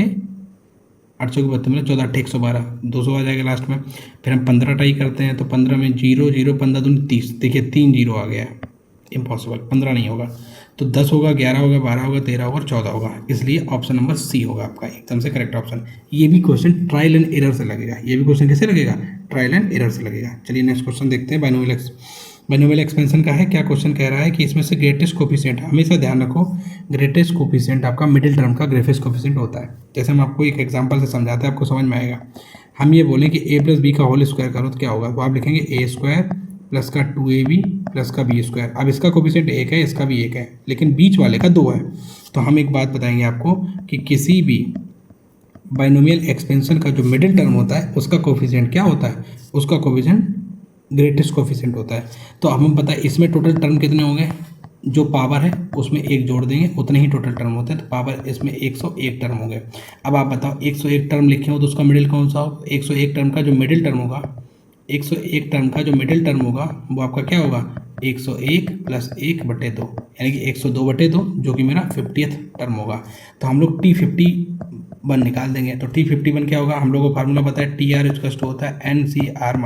800 की 32 मतलब 14 8 112, 200 आ जाएगा लास्ट में। फिर हम 15 ट्राई करते हैं तो 15 में 0 0 15 दूनी 30, देखिए 3 जीरो आ गया, इम्पॉसिबल, 15 नहीं होगा। तो 10 होगा, 11 होगा, 12 होगा, 13 होगा और 14 होगा, इसलिए ऑप्शन नंबर सी होगा आपका एकदम से करेक्ट ऑप्शन। ये भी क्वेश्चन ट्रायल एंड एरर से लगेगा, ये भी क्वेश्चन कैसे लगेगा, ट्रायल एंड एरर से लगेगा। चलिए नेक्स्ट क्वेश्चन देखते हैं, बाइनोमियल एक्सपेंशन का है। क्या क्वेश्चन कह रहा है कि इसमें से ग्रेटेस्ट कोफिशिएंट, हमेशा ध्यान रखो ग्रेटेस्ट कोफिशिएंट आपका मिडिल टर्म का ग्रेटेस्ट कोफिशिएंट होता है। जैसे हम आपको एक एग्जांपल से समझाते हैं, आपको समझ में आएगा। हम ये बोलें कि a + b का होल स्क्वायर करो तो क्या होगा, तो आप लिखेंगे a² + का 2ab + का b²। अब इसका कोफिशिएंट 1 है, इसका भी 1 है, लेकिन बीच वाले का 2 है। तो हम एक बात बताएंगे आपको कि किसी भी बाइनोमियल एक्सपेंशन का जो मिडिल टर्म होता है उसका कोफिशिएंट क्या होता है, उसका कोफिशिएंट ग्रेटेस्ट कोफिशिएंट होता है। तो अब हम बताएं इसमें टोटल टर्म कितने होंगे, जो पावर है उसमें 1 जोड़ देंगे, उतने ही टोटल टर्म होते हैं। तो पावर इसमें 101 टर्म हो गए। अब आप बताओ 101 टर्म लिखे हो तो उसका मिडिल कौन सा हो, 101 टर्म का जो मिडिल टर्म होगा, 101 टर्म का जो मिडिल टर्म होगा वो आपका क्या होगा, 101 + 1/2, यानी कि 102/2, जो कि मेरा 50th टर्म होगा। तो हम लोग T51 निकाल देंगे। तो T51 क्या होगा, हम लोगों को फार्मूला पता है, TR = होता है NCR -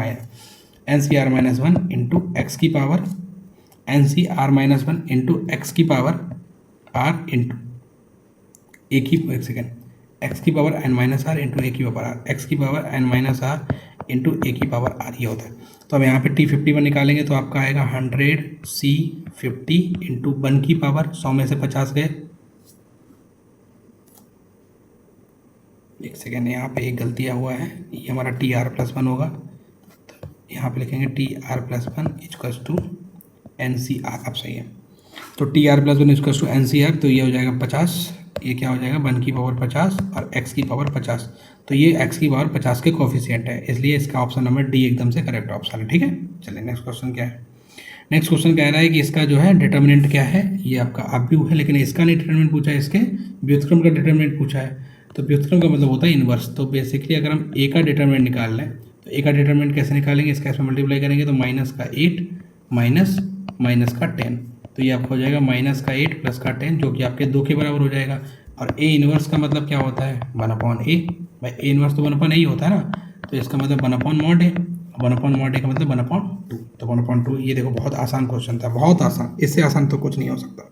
1 इंटू एक्स की पावर NCR - 1 इंटू एक्स की पावर R इंटू एक सेकेंड, एक्स की पावर n-r इंटू ए की पावर r, एक्स की पावर n-r इंटू ए की पावर r, ये होता है। तो अब यहाँ पे T51 निकालेंगे तो आपका आएगा 100C50 इंटू 1 की पावर 100 में से 50 गए। एक सेकेंड, यहाँ पे एक गलतियाँ हुआ है, ये हमारा TR+1 होगा, यहाँ पे लिखेंगे TR+1 = NCR। अब सही है, तो TR+1 = NCR, तो ये हो जाएगा 50, ये क्या हो जाएगा 1 की पावर 50 और x की पावर 50, तो ये x की पावर 50 के कोफिशिएंट है, इसलिए इसका ऑप्शन नंबर डी एकदम से करेक्ट ऑप्शन है। ठीक है, चलिए नेक्स्ट क्वेश्चन क्या है। नेक्स्ट क्वेश्चन कह रहा है कि इसका जो है डिटर्मिनेंट क्या है, ये आपका अव्यूह है, लेकिन इसका नहीं डिटर्मिनेंट पूछा है, इसके व्युत्क्रम का डिटर्मिनेंट पूछा है। तो व्युत्क्रम का मतलब होता है इनवर्स। तो बेसिकली अगर हम a का डिटर्मिनेंट निकाल लें तो a का डिटर्मिनेंट कैसे निकालेंगे, इसका इसमें मल्टीप्लाई करेंगे तो -8 माइनस का 10, तो ये आपको हो जाएगा -8 + का 10, जो कि आपके 2 के बराबर हो जाएगा। और a इनवर्स का मतलब क्या होता है, 1/a, भाई a इनवर्स तो 1/a ही होता है ना, तो इसका मतलब 1/mod a, 1/mod a का मतलब 1/2, तो 1/2। ये देखो बहुत आसान क्वेश्चन था, बहुत आसान, इससे आसान तो कुछ नहीं हो सकता।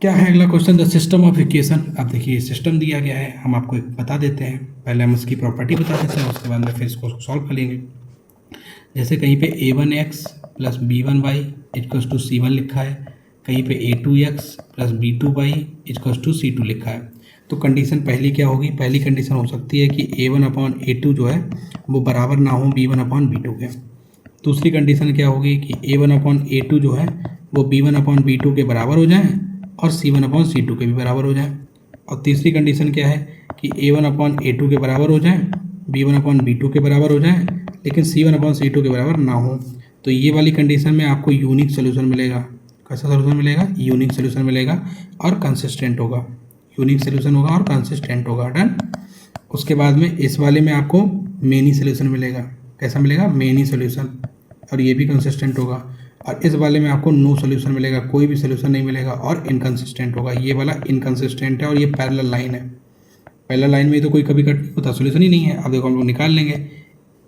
क्या है अगला question, the system of equation. अब देखिए सिस्टम दिया गया है, हम आपको एक बता देते हैं, पहले हम इसकी प्रॉपर्टी बता देते हैं, उसके बाद में फिर इसको सॉल्व कर लेंगे। जैसे कहीं पे a1x plus b1y equals to c1 लिखा है, कहीं पे a2x plus b2y equals to c2 लिखा है। तो कंडीशन पहली क्या होगी, पहली कंडीशन हो सकती है कि a1/a2 जो है वो बराबर ना हो b1/b2 के। दूसरी कंडीशन क्या होगी कि a1/a2 जो है वो b1/b2 के बराबर हो जाए और c1/c2 के भी बराबर हो जाए। और तीसरी कंडीशन क्या है कि a1/a2 के बराबर हो जाए, b1/b2 के बराबर हो जाए, लेकिन c1/c2 के बराबर ना हो। तो ये वाली कंडीशन में आपको यूनिक सोल्यूशन मिलेगा। कैसा सोल्यूशन मिलेगा, यूनिक सोल्यूशन मिलेगा और कंसिस्टेंट होगा, यूनिक सोल्यूशन होगा और कंसिस्टेंट होगा। डन। उसके बाद में इस वाले में आपको मेनी सोल्यूशन मिलेगा। कैसा मिलेगा, मेनी सोल्यूशन, और ये भी कंसिस्टेंट होगा। और इस वाले में आपको नो सोल्यूशन मिलेगा, कोई भी सोल्यूशन नहीं मिलेगा और इनकंसिस्टेंट होगा। ये वाला इनकंसिस्टेंट है और ये पैरेलल लाइन है। पैरेलल लाइन में तो कोई कभी कट नहीं होता, सोल्यूशन ही नहीं है। अब देखो हम लोग निकाल लेंगे,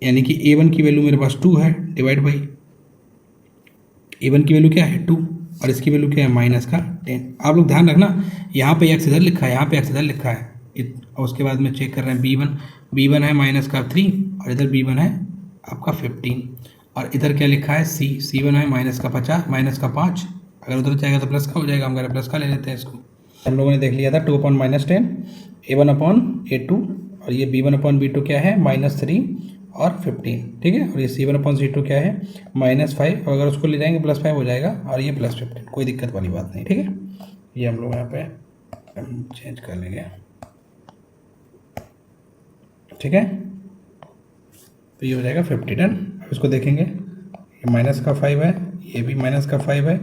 यानी कि a1 की वैल्यू मेरे पास 2 है, डिवाइड बाई a1 की वैल्यू क्या है 2 और इसकी वैल्यू क्या है -10। आप लोग ध्यान रखना, यहाँ पे x इधर लिखा है, यहाँ पे x इधर लिखा है, और उसके बाद में चेक कर रहे हैं b1 है -3 और इधर b1 है आपका 15 और इधर क्या लिखा है c1 है -5। अगर उधर जाएगा तो प्लस का हो जाएगा, हम कह रहे प्लस का ले लेते हैं इसको। हम लोगों ने देख लिया था 2/-10 a1/a2 और ये b1/b2 क्या है -3 और 15, ठीक है। और ये c1/c2 क्या है -5, अगर उसको ले जाएंगे +5 हो जाएगा और ये +15, कोई दिक्कत वाली बात नहीं, ठीक है। ये हम लोग यहाँ पे चेंज कर लेंगे, ठीक है। तो ये हो जाएगा 50। डन। अब इसको देखेंगे, ये -5 है, ये भी -5 है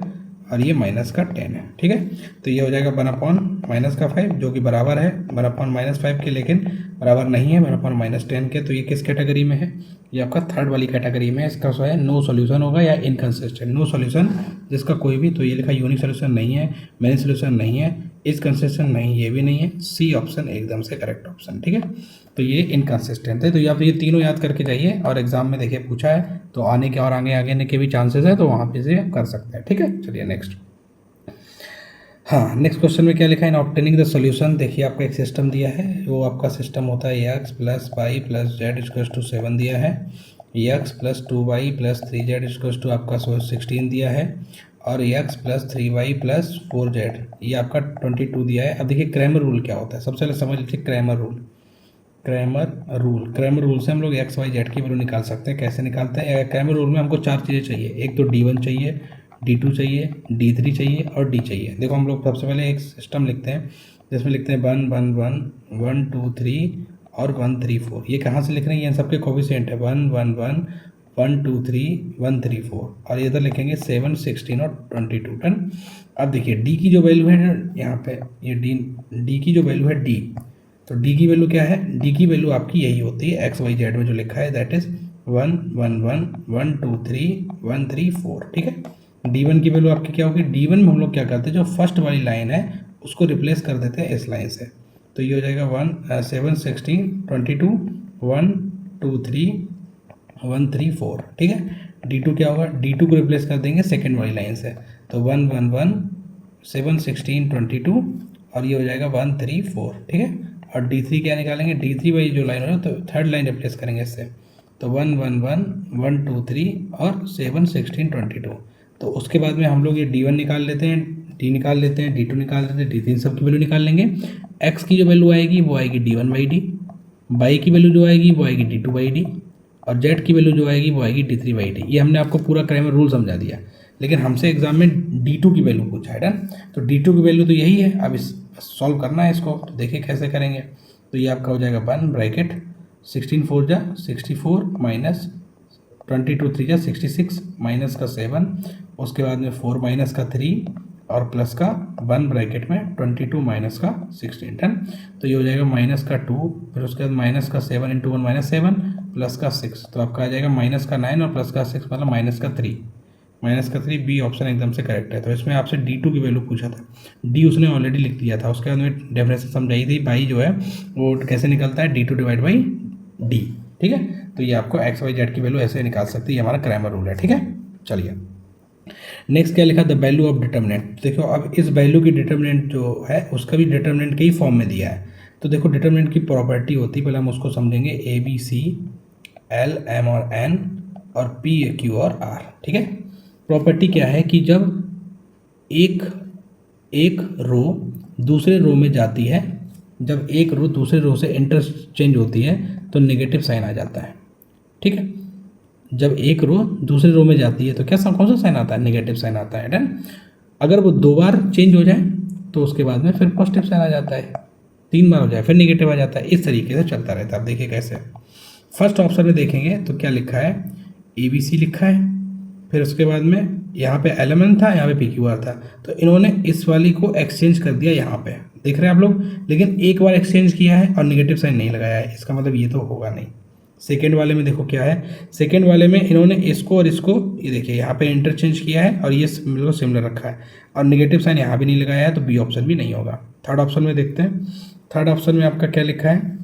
और ये -10 है, ठीक है। तो ये हो जाएगा 1/-5 जो कि बराबर है 1/-5 के, लेकिन बराबर नहीं है 1/-10 के। तो ये किस कैटेगरी में है, ये आपका थर्ड वाली कैटेगरी में है। इसका जो है नो सॉल्यूशन होगा या इनकंसिस्टेंट, नो सॉल्यूशन जिसका कोई भी। तो ये लिखा यूनिक सॉल्यूशन नहीं है, मेनी सॉल्यूशन नहीं है, इस कंसिस्टेंट नहीं, ये भी नहीं है, सी ऑप्शन एकदम से करेक्ट ऑप्शन, ठीक है। तो ये इनकंसिस्टेंट है। तो आप ये तीनों याद करके जाइए और एग्जाम में देखिए पूछा है तो आने के और आगे के भी चांसेस है, तो वहाँ पे से कर सकते हैं, ठीक है। चलिए नेक्स्ट। हाँ, नेक्स्ट क्वेश्चन में क्या लिखा है, इन ऑब्टेनिंग द सॉल्यूशन। देखिए आपका एक सिस्टम दिया है, वो आपका सिस्टम होता है x plus Y plus Z equals to 7 दिया है, x plus 2y plus 3z equals to आपका 16 दिया है, और x plus 3y plus 4z ये आपका 22 दिया है। अब देखिए क्रैमर रूल क्या होता है, सबसे पहले समझ लीजिए क्रैमर रूल। क्रैमर रूल से हम लोग x y z की वैल्यू निकाल सकते हैं। कैसे निकालते हैं, क्रैमर रूल में हमको 4 चीज़ें चाहिए, एक तो d1 चाहिए, d2 चाहिए, d3 चाहिए और d चाहिए। देखो हम लोग सबसे पहले एक सिस्टम लिखते हैं जिसमें लिखते हैं 1 1 1 1 2 3 और 1 3 4। ये कहाँ से लिख रहे हैं, ये सबके कोफिशिएंट है 1 1 1 1 2 3 1 3 4, और ये इधर लिखेंगे 7 16 और 22। टन। अब देखिए d की जो वैल्यू है यहाँ पे, ये d की जो वैल्यू है d, तो d की वैल्यू क्या है, d की वैल्यू आपकी यही होती है x y z में जो लिखा है, दैट इज 1 1 1 1 2 3 1 3 4, ठीक है। d1 की वैल्यू आपकी क्या होगी, d1 में हम लोग क्या करते हैं, जो फर्स्ट वाली लाइन है उसको रिप्लेस कर देते हैं इस लाइन से। तो ये हो जाएगा 7 16 22 1 2 3 1 3 4, ठीक है। d2 क्या होगा, d2 को रिप्लेस कर देंगे सेकेंड वाली लाइन से, तो 1 1 1 7 16 22 और ये हो जाएगा 1 3 4, ठीक है। और d3 क्या निकालेंगे, d3 वाली जो लाइन हो तो थर्ड लाइन रिप्लेस करेंगे इससे, तो 1 1 1 1 2 3 और 7 16 22। तो उसके बाद में हम लोग ये d1 निकाल लेते हैं, d निकाल लेते हैं, d2 निकाल लेते हैं, d3 सब की वैल्यू निकाल लेंगे। x की जो वैल्यू आएगी वो आएगी d1/d, y की वैल्यू जो आएगी वो आएगी d2/d, और z की वैल्यू जो आएगी वो आएगी d3/d। ये हमने आपको पूरा क्रैमर रूल समझा दिया, लेकिन हमसे एग्जाम में d2 की वैल्यू पूछा है। डन। तो d2 की वैल्यू तो यही है, अब इस सॉल्व करना है इसको, तो देखिए कैसे करेंगे। तो ये आपका हो जाएगा 1 ब्रैकेट 16 4 जा 64 माइनस 22 3 जा 66 माइनस का 7, उसके बाद में 4 माइनस का 3 और प्लस का 1 ब्रैकेट में 22 माइनस का 16। टन। तो ये हो जाएगा माइनस का 2, फिर उसके बाद माइनस का 7 इंटू 1 -7 प्लस का 6, तो आपका आ जाएगा माइनस का 9 और प्लस का 6 मतलब माइनस का 3 बी ऑप्शन एकदम से करेक्ट है। तो इसमें आपसे d2 की वैल्यू पूछा था, d उसने ऑलरेडी लिख दिया था, उसके बाद में डेफिनेशन समझाई थी बाई जो है वो कैसे निकलता है, d2 डिवाइड बाई d, ठीक है। तो ये आपको x y z की वैल्यू ऐसे निकाल सकती है, ये हमारा क्रैमर रूल है, ठीक है। चलिए नेक्स्ट क्या लिखा, द वैल्यू ऑफ डिटर्मिनेंट। देखो अब इस वैल्यू की डिटर्मिनेंट जो है उसका भी डिटर्मिनेंट के ही फॉर्म में दिया है। तो देखो डिटर्मिनेंट की प्रॉपर्टी होती है, पहले हम उसको समझेंगे, A B C L M और एन और पी क्यू और आर। ठीक है, प्रॉपर्टी क्या है कि जब एक एक रो दूसरे रो में जाती है, जब एक रो दूसरे रो से इंटरचेंज होती है तो नेगेटिव साइन आ जाता है। ठीक है, जब एक रो दूसरे रो में जाती है तो क्या कौन सा साइन आता है, नेगेटिव साइन आता है। डन। अगर वो 2 बार चेंज हो जाए तो उसके बाद में फिर पॉजिटिव साइन आ जाता है, 3 बार हो जाए फिर नेगेटिव आ जाता है, इस तरीके से चलता रहता है। आप देखिए कैसे। फर्स्ट ऑप्शन में देखेंगे तो क्या लिखा है, ए बी सी लिखा है, फिर उसके बाद में यहाँ पे एलिमेंट था, यहाँ पे पी क्यू आर था, तो इन्होंने इस वाली को एक्सचेंज कर दिया यहाँ पे, देख रहे हैं आप लोग। लेकिन एक बार एक्सचेंज किया है और नेगेटिव साइन नहीं लगाया है, इसका मतलब ये तो होगा नहीं। सेकेंड वाले में देखो क्या है, सेकेंड वाले में इन्होंने इसको और इसको, ये देखिए यहाँ पे इंटरचेंज किया है और ये बिल्कुल सिमिलर रखा है और नेगेटिव साइन यहाँ भी नहीं लगाया है, तो बी ऑप्शन भी नहीं होगा। थर्ड ऑप्शन में देखते हैं, थर्ड ऑप्शन में आपका क्या लिखा है,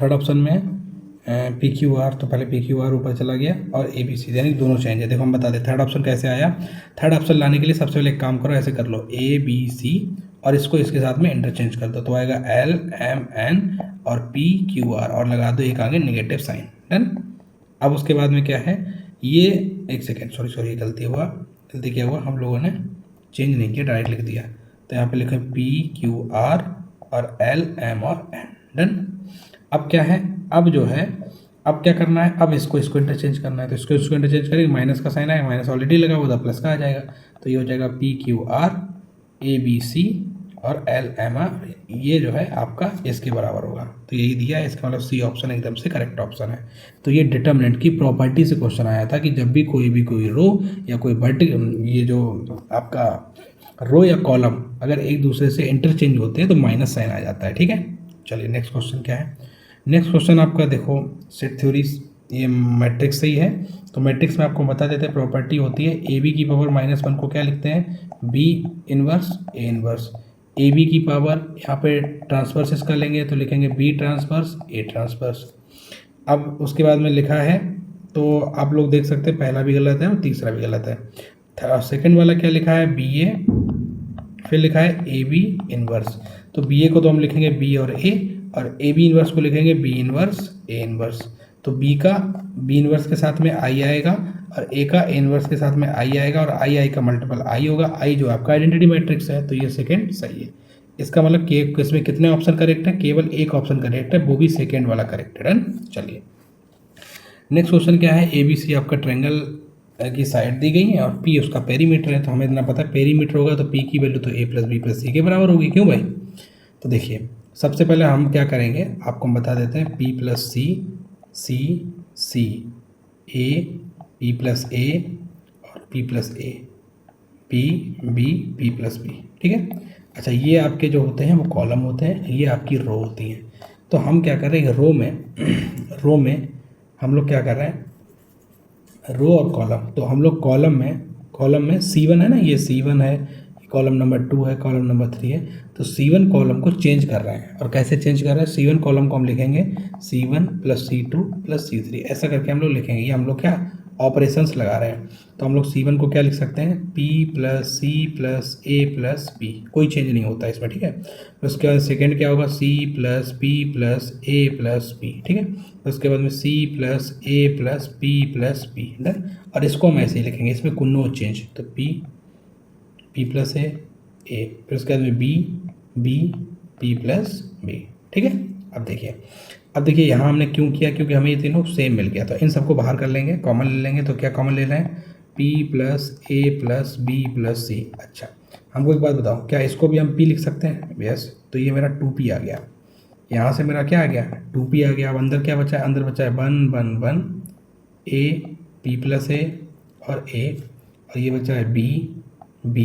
थर्ड ऑप्शन में पी क्यू आर, तो पहले पी क्यू आर ऊपर चला गया और ए बी सी, यानी दोनों चेंज है। देखो हम बता दें थर्ड ऑप्शन कैसे आया। थर्ड ऑप्शन लाने के लिए सबसे पहले एक काम करो, ऐसे कर लो, ए बी सी और इसको इसके साथ में इंटरचेंज कर दो, तो आएगा एल एम एन और पी क्यू आर और लगा दो एक आगे नेगेटिव साइन। डन। अब उसके बाद में क्या है, ये एक सेकेंड, सॉरी गलती क्या हुआ, हम लोगों ने चेंज नहीं किया, डायरेक्ट लिख दिया। तो यहाँ पे लिखे पी क्यू आर और एल एम और एन। डन। अब क्या है, अब जो है, अब क्या करना है, अब इसको इंटरचेंज करना है, तो इसको इंटरचेंज करेंगे, माइनस का साइन आएगा, माइनस ऑलरेडी लगा हुआ था, प्लस का आ जाएगा, तो ये हो जाएगा P Q R A B C और एल एम आर, ये जो है आपका इसके बराबर होगा। तो यही दिया है, इसका मतलब सी ऑप्शन एकदम से करेक्ट ऑप्शन है। तो ये डिटर्मिनेंट की प्रॉपर्टी से क्वेश्चन आया था कि जब भी कोई रो या कोई ये जो आपका रो या कॉलम अगर एक दूसरे से इंटरचेंज होते हैं तो माइनस साइन आ जाता है। ठीक है, चलिए नेक्स्ट क्वेश्चन क्या है। नेक्स्ट क्वेश्चन आपका देखो, सेट थ्योरीज, ये मैट्रिक्स से ही है, तो मैट्रिक्स में आपको बता देते हैं प्रॉपर्टी होती है, ए बी की पावर -1 को क्या लिखते हैं, B inverse A inverse. A B की पावर यहाँ पे ट्रांसवर्स इसका लेंगे तो लिखेंगे बी ट्रांसवर्स ए ट्रांसवर्स। अब उसके बाद में लिखा है, तो आप लोग देख सकते हैं पहला भी गलत है और तीसरा भी गलत है। सेकंड वाला क्या लिखा है, बी ए, फिर लिखा है ए बी इनवर्स, तो बी ए को तो हम लिखेंगे बी और ए बी इनवर्स को लिखेंगे बी इनवर्स ए इनवर्स। तो बी का बी इनवर्स के साथ में आई आएगा और ए का ए इनवर्स के साथ में आई आएगा और आई का मल्टीपल आई होगा, आई जो आपका आइडेंटिटी मैट्रिक्स है, तो ये सेकंड सही है। इसका मतलब के इसमें कितने ऑप्शन करेक्ट है, केवल एक ऑप्शन करेक्ट है, वो भी सेकंड वाला करेक्ट है। डन। चलिए नेक्स्ट क्वेश्चन क्या है, ए बी सी आपका ट्रायंगल की साइड दी गई है और पी उसका पेरीमीटर है, तो हमें इतना पता है पेरीमीटर होगा तो पी की वैल्यू तो ए प्लस बी प्लस सी के बराबर होगी, क्यों भाई। तो देखिए सबसे पहले हम क्या करेंगे, आपको हम बता देते हैं, P plus C C C A P plus A और P plus A P B P plus B. ठीक है, अच्छा ये आपके जो होते हैं वो कॉलम होते हैं, ये आपकी रो होती हैं। तो हम क्या कर रहे हैं, रो में हम लोग क्या कर रहे हैं, रो और कॉलम, तो हम लोग कॉलम में C1 है ना, ये C1 है, कॉलम नंबर 2 है, कॉलम नंबर 3 है, तो C1 कॉलम को चेंज कर रहे हैं। और कैसे चेंज कर रहे हैं, C1 कॉलम को हम लिखेंगे C1 plus C2 plus C3, ऐसा करके हम लोग लिखेंगे। ये हम लोग क्या ऑपरेशंस लगा रहे हैं, तो हम लोग C1 को क्या लिख सकते हैं, P plus C plus A plus B, कोई चेंज नहीं होता इसमें। ठीक है, उसके बाद सेकेंड क्या होगा, C plus P plus A plus B। ठीक है, उसके बाद में C plus A plus P plus B। Done. और इसको हम ऐसे ही लिखेंगे, इसमें कोई नो चेंज, तो P प्लस A फिर उसके बाद में B P प्लस B। ठीक है, अब देखिए यहाँ हमने क्यों किया, क्योंकि हमें ये तीनों सेम मिल गया, तो इन सबको बाहर कर लेंगे, कॉमन ले लेंगे, तो क्या कॉमन ले रहे हैं, P plus A plus B plus C। अच्छा हमको एक बात बताओ, क्या इसको भी हम P लिख सकते हैं, यस, तो ये मेरा 2P आ गया, यहाँ से मेरा क्या आ गया, 2P आ गया। अब अंदर क्या बचा है, अंदर बचा है 1 A P प्लस A और A, और ये बचा है B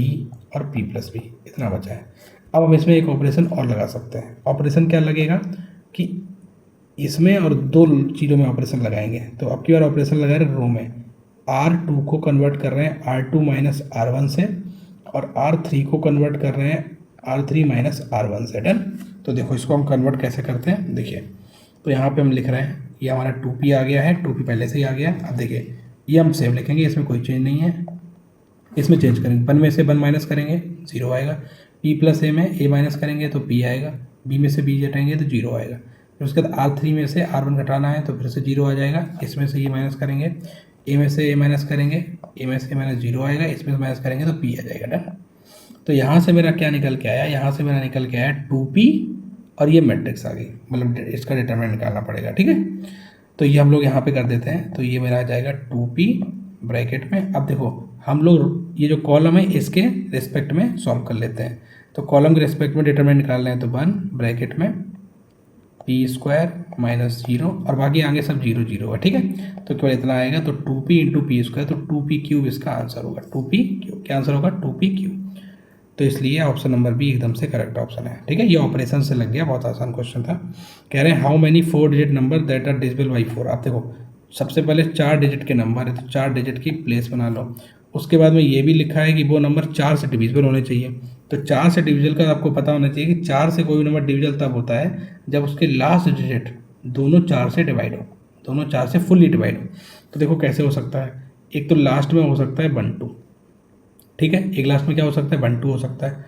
और P प्लस B, इतना बचा है। अब हम इसमें एक ऑपरेशन और लगा सकते हैं। ऑपरेशन क्या लगेगा कि इसमें और दो चीज़ों में ऑपरेशन लगाएंगे, तो अब की बार ऑपरेशन लगा रहे रो में, R2 को कन्वर्ट कर रहे हैं R2 माइनस R1 से और R3 को कन्वर्ट कर रहे हैं R3 माइनस R1 से। डन। तो देखो इसको हम कन्वर्ट कैसे करते हैं, देखिए, तो यहाँ पे हम लिख रहे हैं, ये हमारा 2P आ गया है, 2P पहले से ही आ गया। अब देखिए ये हम सेम लिखेंगे, इसमें कोई चेंज नहीं है, इसमें चेंज करेंगे, 1 में से 1 माइनस करेंगे 0 आएगा, पी प्लस ए में ए माइनस करेंगे तो पी आएगा, बी में से बी घटाएंगे तो 0 आएगा। फिर उसके बाद R3 में से R1 घटाना है तो फिर से 0 आ जाएगा, इसमें से ये माइनस करेंगे, ए में से ए माइनस करेंगे, ए में से माइनस 0 आएगा, इसमें से माइनस करेंगे तो पी आ जाएगा। डन। तो यहाँ से मेरा क्या निकल के आया, यहाँ से मेरा निकल के आया 2p और ये मैट्रिक्स आ गई, मतलब इसका डिटरमिनेंट निकालना पड़ेगा। ठीक है, तो ये हम लोग यहाँ पे कर देते हैं, तो ये मेरा आ जाएगा 2p ब्रैकेट में। अब देखो हम लोग ये जो कॉलम है इसके रिस्पेक्ट में सॉल्व कर लेते हैं, तो कॉलम के रिस्पेक्ट में डिटरमिनेंट निकाल रहे हैं, तो 1 ब्रैकेट में पी स्क्वायर माइनस 0 और बाकी आगे सब 0 0 है। ठीक है, तो केवल इतना आएगा, तो 2p इंटू पी स्क्वायर, तो 2p क्यूब इसका आंसर होगा, 2p क्यूब क्या आंसर होगा, 2p क्यूब। तो इसलिए ऑप्शन नंबर बी एकदम से करेक्ट ऑप्शन है। ठीक है, ये ऑपरेशन से लग गया, बहुत आसान क्वेश्चन था। कह रहे हैं how many 4 digit number that are divisible by 4। आप देखो सबसे पहले 4 डिजिट के नंबर है, तो 4 डिजिट की प्लेस बना लो। उसके बाद में ये भी लिखा है कि वो नंबर 4 से डिविजिबल होने चाहिए, तो 4 से डिविजिबल का आपको पता होना चाहिए कि 4 से कोई नंबर डिविजिबल तब होता है जब उसके लास्ट डिजिट दोनों 4 से डिवाइड हो, दोनों 4 से फुल्ली डिवाइड हो। तो देखो कैसे हो सकता है, एक तो लास्ट में हो सकता है 1 2, ठीक है, एक लास्ट में क्या हो सकता है 1 2 हो सकता है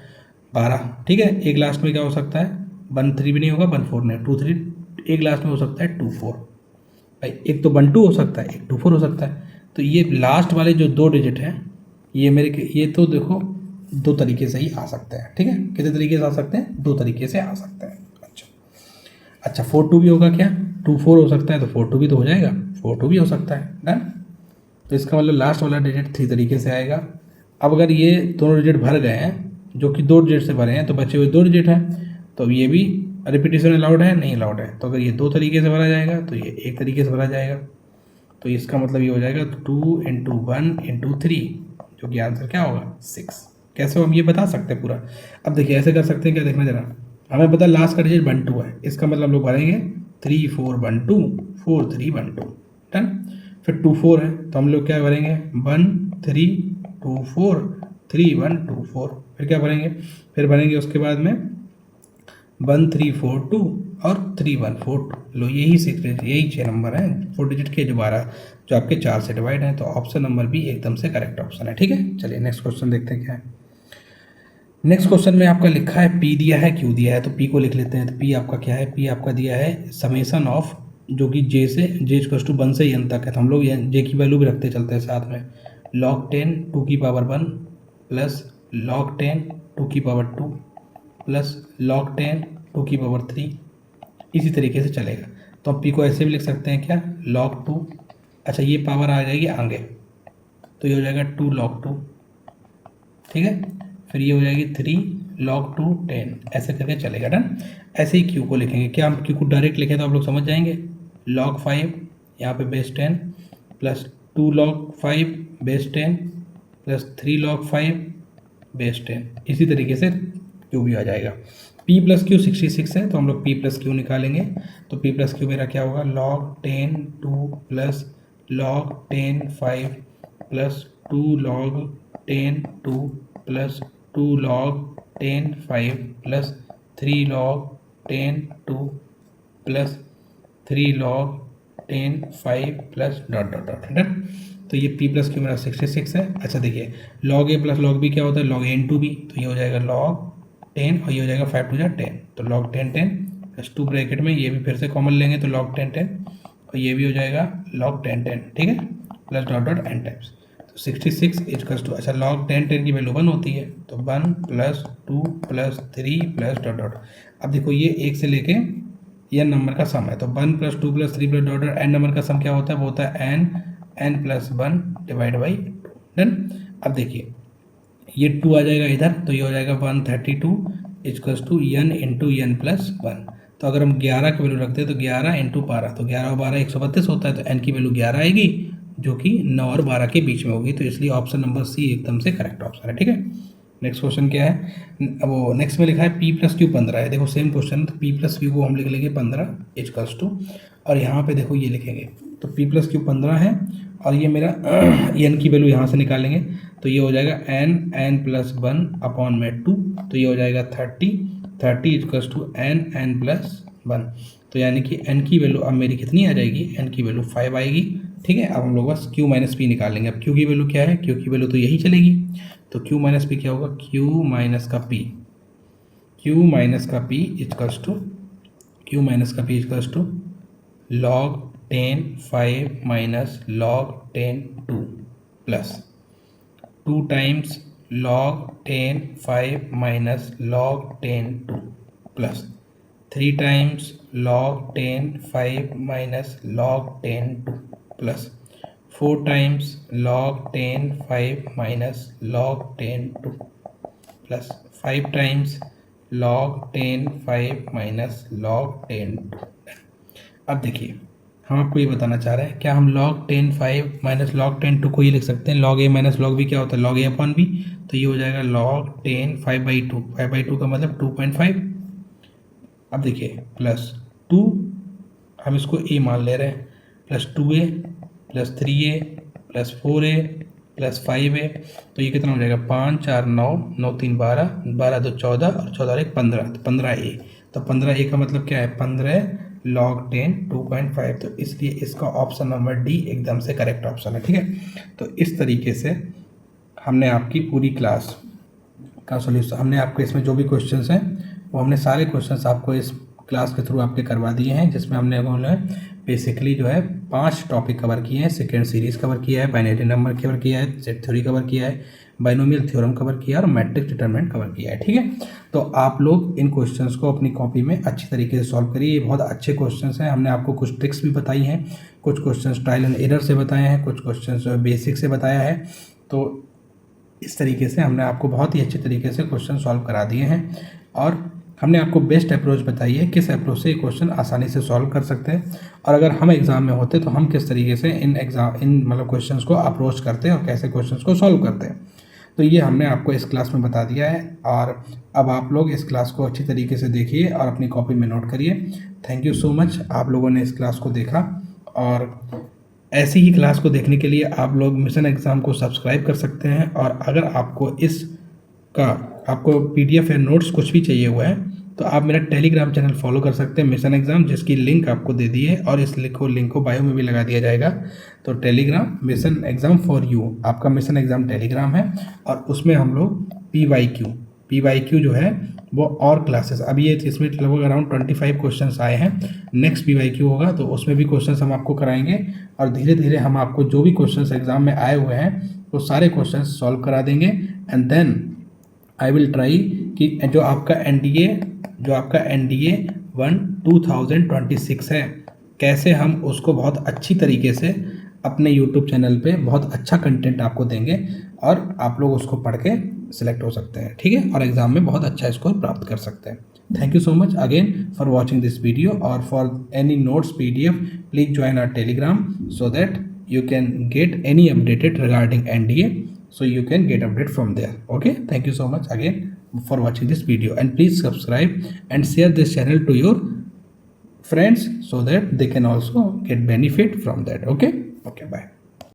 12, ठीक है, एक लास्ट में क्या हो सकता है 1 3 भी नहीं होगा, 1 4 नहीं, 2 3, एक लास्ट में हो सकता है 2 4 भाई, एक तो 1 2 हो सकता है, एक 2 4 हो सकता है। तो ये लास्ट वाले जो 2 डिजिट हैं ये ये तो देखो 2 तरीके से ही आ सकते हैं। ठीक है, कितने तरीके से आ सकते हैं, 2 तरीके से आ सकते हैं। अच्छा 4 2 भी होगा क्या, 2 4 हो सकता है, तो 4 2 भी तो हो जाएगा, 4 2 भी हो सकता है। डन। तो इसका मतलब लास्ट वाला डिजिट 3 तरीके से आएगा। अब अगर ये दोनों डिजिट भर गए हैं जो कि 2 डिजिट से भरे हैं, तो बचे हुए 2 डिजिट हैं, तो ये भी रिपीटेशन अलाउड है, नहीं अलाउड है। तो अगर ये 2 तरीके से भरा जाएगा तो ये 1 तरीके से भरा जाएगा, तो इसका मतलब ये हो जाएगा 2 इंटू 1 इंटू 3, जो कि आंसर क्या होगा 6। कैसे हम ये बता सकते हैं पूरा। अब देखिए ऐसे कर सकते हैं, क्या देखना जरा, हमें पता लास्ट का डिजिट 1 2 है, इसका मतलब हम लोग भरेंगे 3 4 1 2 4 3 1 2। डन। फिर 2 4 है तो हम लोग क्या भरेंगे 1 3 2 4 3 1 2 4। फिर क्या भरेंगे, फिर भरेंगे उसके बाद में 1 3 4 2 और 3 1 4 2। लो यही 6 यही 6 नंबर हैं 4 डिजिट के, जो 12 जो आपके 4 से डिवाइड हैं। तो ऑप्शन नंबर बी एकदम से करेक्ट ऑप्शन है। ठीक है, चलिए नेक्स्ट क्वेश्चन देखते हैं क्या है। नेक्स्ट क्वेश्चन में आपका लिखा है पी दिया है क्यू दिया है, तो पी को लिख लेते हैं। तो पी आपका क्या है, पी आपका दिया है समेसन ऑफ, जो कि जे से जे इक्वल्स टू 1 से एन तक है, तो हम लोग जे की वैल्यू भी रखते चलते हैं साथ में। log 10 2 की पावर 1 प्लस log 10 2 की पावर 2 प्लस log 10 2 की पावर 3, इसी तरीके से चलेगा। तो हम पी को ऐसे भी लिख सकते हैं क्या, log 2, अच्छा ये पावर आ जाएगी आगे, तो ये हो जाएगा 2 log 2, ठीक है, फिर ये हो जाएगी 3 log 2 10, ऐसे करके चलेगा। डन। ऐसे ही क्यू को लिखेंगे, क्या हम क्यू को डायरेक्ट लिखें तो आप लोग समझ जाएंगे, log 5 यहाँ पे base 10 plus 2 log 5 base 10 plus 3 log 5 base 10, इसी तरीके से क्यू भी आ जाएगा। p प्लस क्यू 66 है, तो हम लोग p प्लस क्यू निकालेंगे, तो p प्लस क्यू मेरा क्या होगा log 10 2 plus log 10 5 plus 2 log 10 2 plus 2 log 10 5 plus 3 log 10 2 plus 3 log 10 5 plus dot dot dot. Done. तो ये p प्लस क्यू मेरा 66 है। अच्छा देखिए log a plus log b क्या होता है, log a इंटू b, तो ये हो जाएगा log 10 और ये हो जाएगा 5 2 10, तो log 10 10 प्लस 2 ब्रैकेट में ये भी फिर से कॉमन लेंगे, तो log 10 10 और ये भी हो जाएगा log 10 10, ठीक है, plus dot dot n times. 66 equals to, अच्छा log 10 10 की वैल्यू 1 होती है, तो 1 plus 2 plus 3 plus dot dot. अब देखो ये 1 से लेके n नंबर का सम है, तो 1 plus 2 plus 3 plus dot dot n number का सम क्या होता है, वो होता है n plus 1 divide by 2। Done. अब देखिए ये 2 आ जाएगा इधर, तो ये हो जाएगा 132 equals to n into n plus 1। तो अगर हम 11 की वैल्यू रखते हैं तो 11 इंटू 12, तो 11 और 12 132 होता है, तो n की वैल्यू 11 आएगी, जो कि 9 और 12 के बीच में होगी, तो इसलिए ऑप्शन नंबर सी एकदम से करेक्ट ऑप्शन है। ठीक है, नेक्स्ट क्वेश्चन क्या है, वो नेक्स्ट में लिखा है p प्लस क्यू 15 है। देखो सेम क्वेश्चन, तो p प्लस क्यू को हम लिख लेंगे 15 इक्वल्स टू, और यहाँ पे देखो ये लिखेंगे, तो p प्लस क्यू 15 है और ये मेरा n की वैल्यू यहाँ से निकालेंगे, तो ये हो जाएगा n प्लस 1 अपॉन में 2, तो ये हो जाएगा 30 इक्वल्स टू n प्लस 1। तो यानी कि n की वैल्यू अब मेरी कितनी आ जाएगी, n की वैल्यू 5 आएगी। ठीक है, अब हम लोग बस q माइनस पी निकालेंगे। अब q की वैल्यू क्या है, q की वैल्यू तो यही चलेगी, तो q माइनस पी क्या होगा, q माइनस का p, q माइनस का p equals to log 10 5 minus log 10 2 plus 2 times log 10 5 minus log 10 2 plus 3 times log 10 5 minus log 10 2 plus 4 times log 10 5 minus log 10 2 plus 5 times log 10 5 minus log 10 2। अब देखिए, हम आपको ये बताना चाह रहे हैं, क्या हम log 10 5 माइनस log 10 2 को ये लिख सकते हैं, log a minus log b क्या होता है, log a अपॉन b। तो ये हो जाएगा log 10 5/2, 5/2 का मतलब 2.5। अब देखिए प्लस 2, हम इसको a मान ले रहे हैं, plus 2a plus 3a plus 4a plus 5a। तो ये कितना हो जाएगा, 5 4 9 9 3 12 12 2 14 और 14 1 15, तो 15a। तो 15a का मतलब क्या है, 15 log 10 2.5। तो इसलिए इसका ऑप्शन नंबर डी एकदम से करेक्ट ऑप्शन है। ठीक है, तो इस तरीके से हमने आपकी पूरी क्लास का सॉल्यूशन, हमने आपके इसमें जो भी क्वेश्चंस हैं वो हमने सारे क्वेश्चंस आपको इस क्लास के थ्रू आपके करवा दिए हैं, जिसमें हमने बेसिकली जो है 5 टॉपिक कवर किए हैं। सेकेंड सीरीज कवर किया है, बाइनरी नंबर कवर किया है, सेट थ्योरी कवर किया है, बाइनोमियल थ्योरम कवर किया है और मैट्रिक्स डिटरमिनेंट कवर किया है। ठीक है, तो आप लोग इन क्वेश्चंस को अपनी कॉपी में अच्छी तरीके से सॉल्व करिए। ये बहुत अच्छे क्वेश्चंस हैं। हमने आपको कुछ ट्रिक्स भी बताई हैं, कुछ क्वेश्चंस ट्रायल एंड एरर से बताए हैं, कुछ क्वेश्चंस बेसिक से बताया है। तो इस तरीके से हमने आपको बहुत ही अच्छे तरीके से क्वेश्चन सॉल्व करा दिए हैं और हमने आपको बेस्ट अप्रोच बताई है, किस अप्रोच से क्वेश्चन आसानी से सॉल्व कर सकते हैं, और अगर हम एग्ज़ाम में होते तो हम किस तरीके से इन मतलब क्वेश्चंस को अप्रोच करते हैं और कैसे क्वेश्चंस को सॉल्व करते हैं। तो ये हमने आपको इस क्लास में बता दिया है और अब आप लोग इस क्लास को अच्छी तरीके से देखिए और अपनी कॉपी में नोट करिए। थैंक यू सो मच, आप लोगों ने इस क्लास को देखा, और ऐसी ही क्लास को देखने के लिए आप लोग मिशन एग्ज़ाम को सब्सक्राइब कर सकते हैं। और अगर आपको PDF या नोट्स कुछ भी चाहिए हुआ है तो आप मेरा टेलीग्राम चैनल फॉलो कर सकते हैं, मिशन एग्ज़ाम, जिसकी लिंक आपको दे दी है और इस लिंक को बायो में भी लगा दिया जाएगा। तो Telegram mission exam for you, आपका मिशन एग्ज़ाम टेलीग्राम है और उसमें हम लोग PYQ जो है वो और क्लासेस, अभी ये इसमें लगभग अराउंड 25 क्वेश्चंस आए हैं। नेक्स्ट PYQ होगा तो उसमें भी क्वेश्चंस हम आपको कराएंगे और धीरे धीरे हम आपको जो भी क्वेश्चंस एग्जाम में आए हुए हैं वो सारे क्वेश्चंस सॉल्व करा देंगे। And then I will try कि जो आपका NDA 1 2026 है, कैसे हम उसको बहुत अच्छी तरीके से अपने YouTube चैनल पे बहुत अच्छा कंटेंट आपको देंगे और आप लोग उसको पढ़ के सिलेक्ट हो सकते हैं। ठीक है, और एग्ज़ाम में बहुत अच्छा स्कोर प्राप्त कर सकते हैं। Thank you so much again for watching this video, और for any notes PDF please join our Telegram so that you can get any updated regarding NDA, so you can get update from there. Okay, thank you so much again for watching this video, and please subscribe and share this channel to your friends so that they can also get benefit from that. Okay, bye.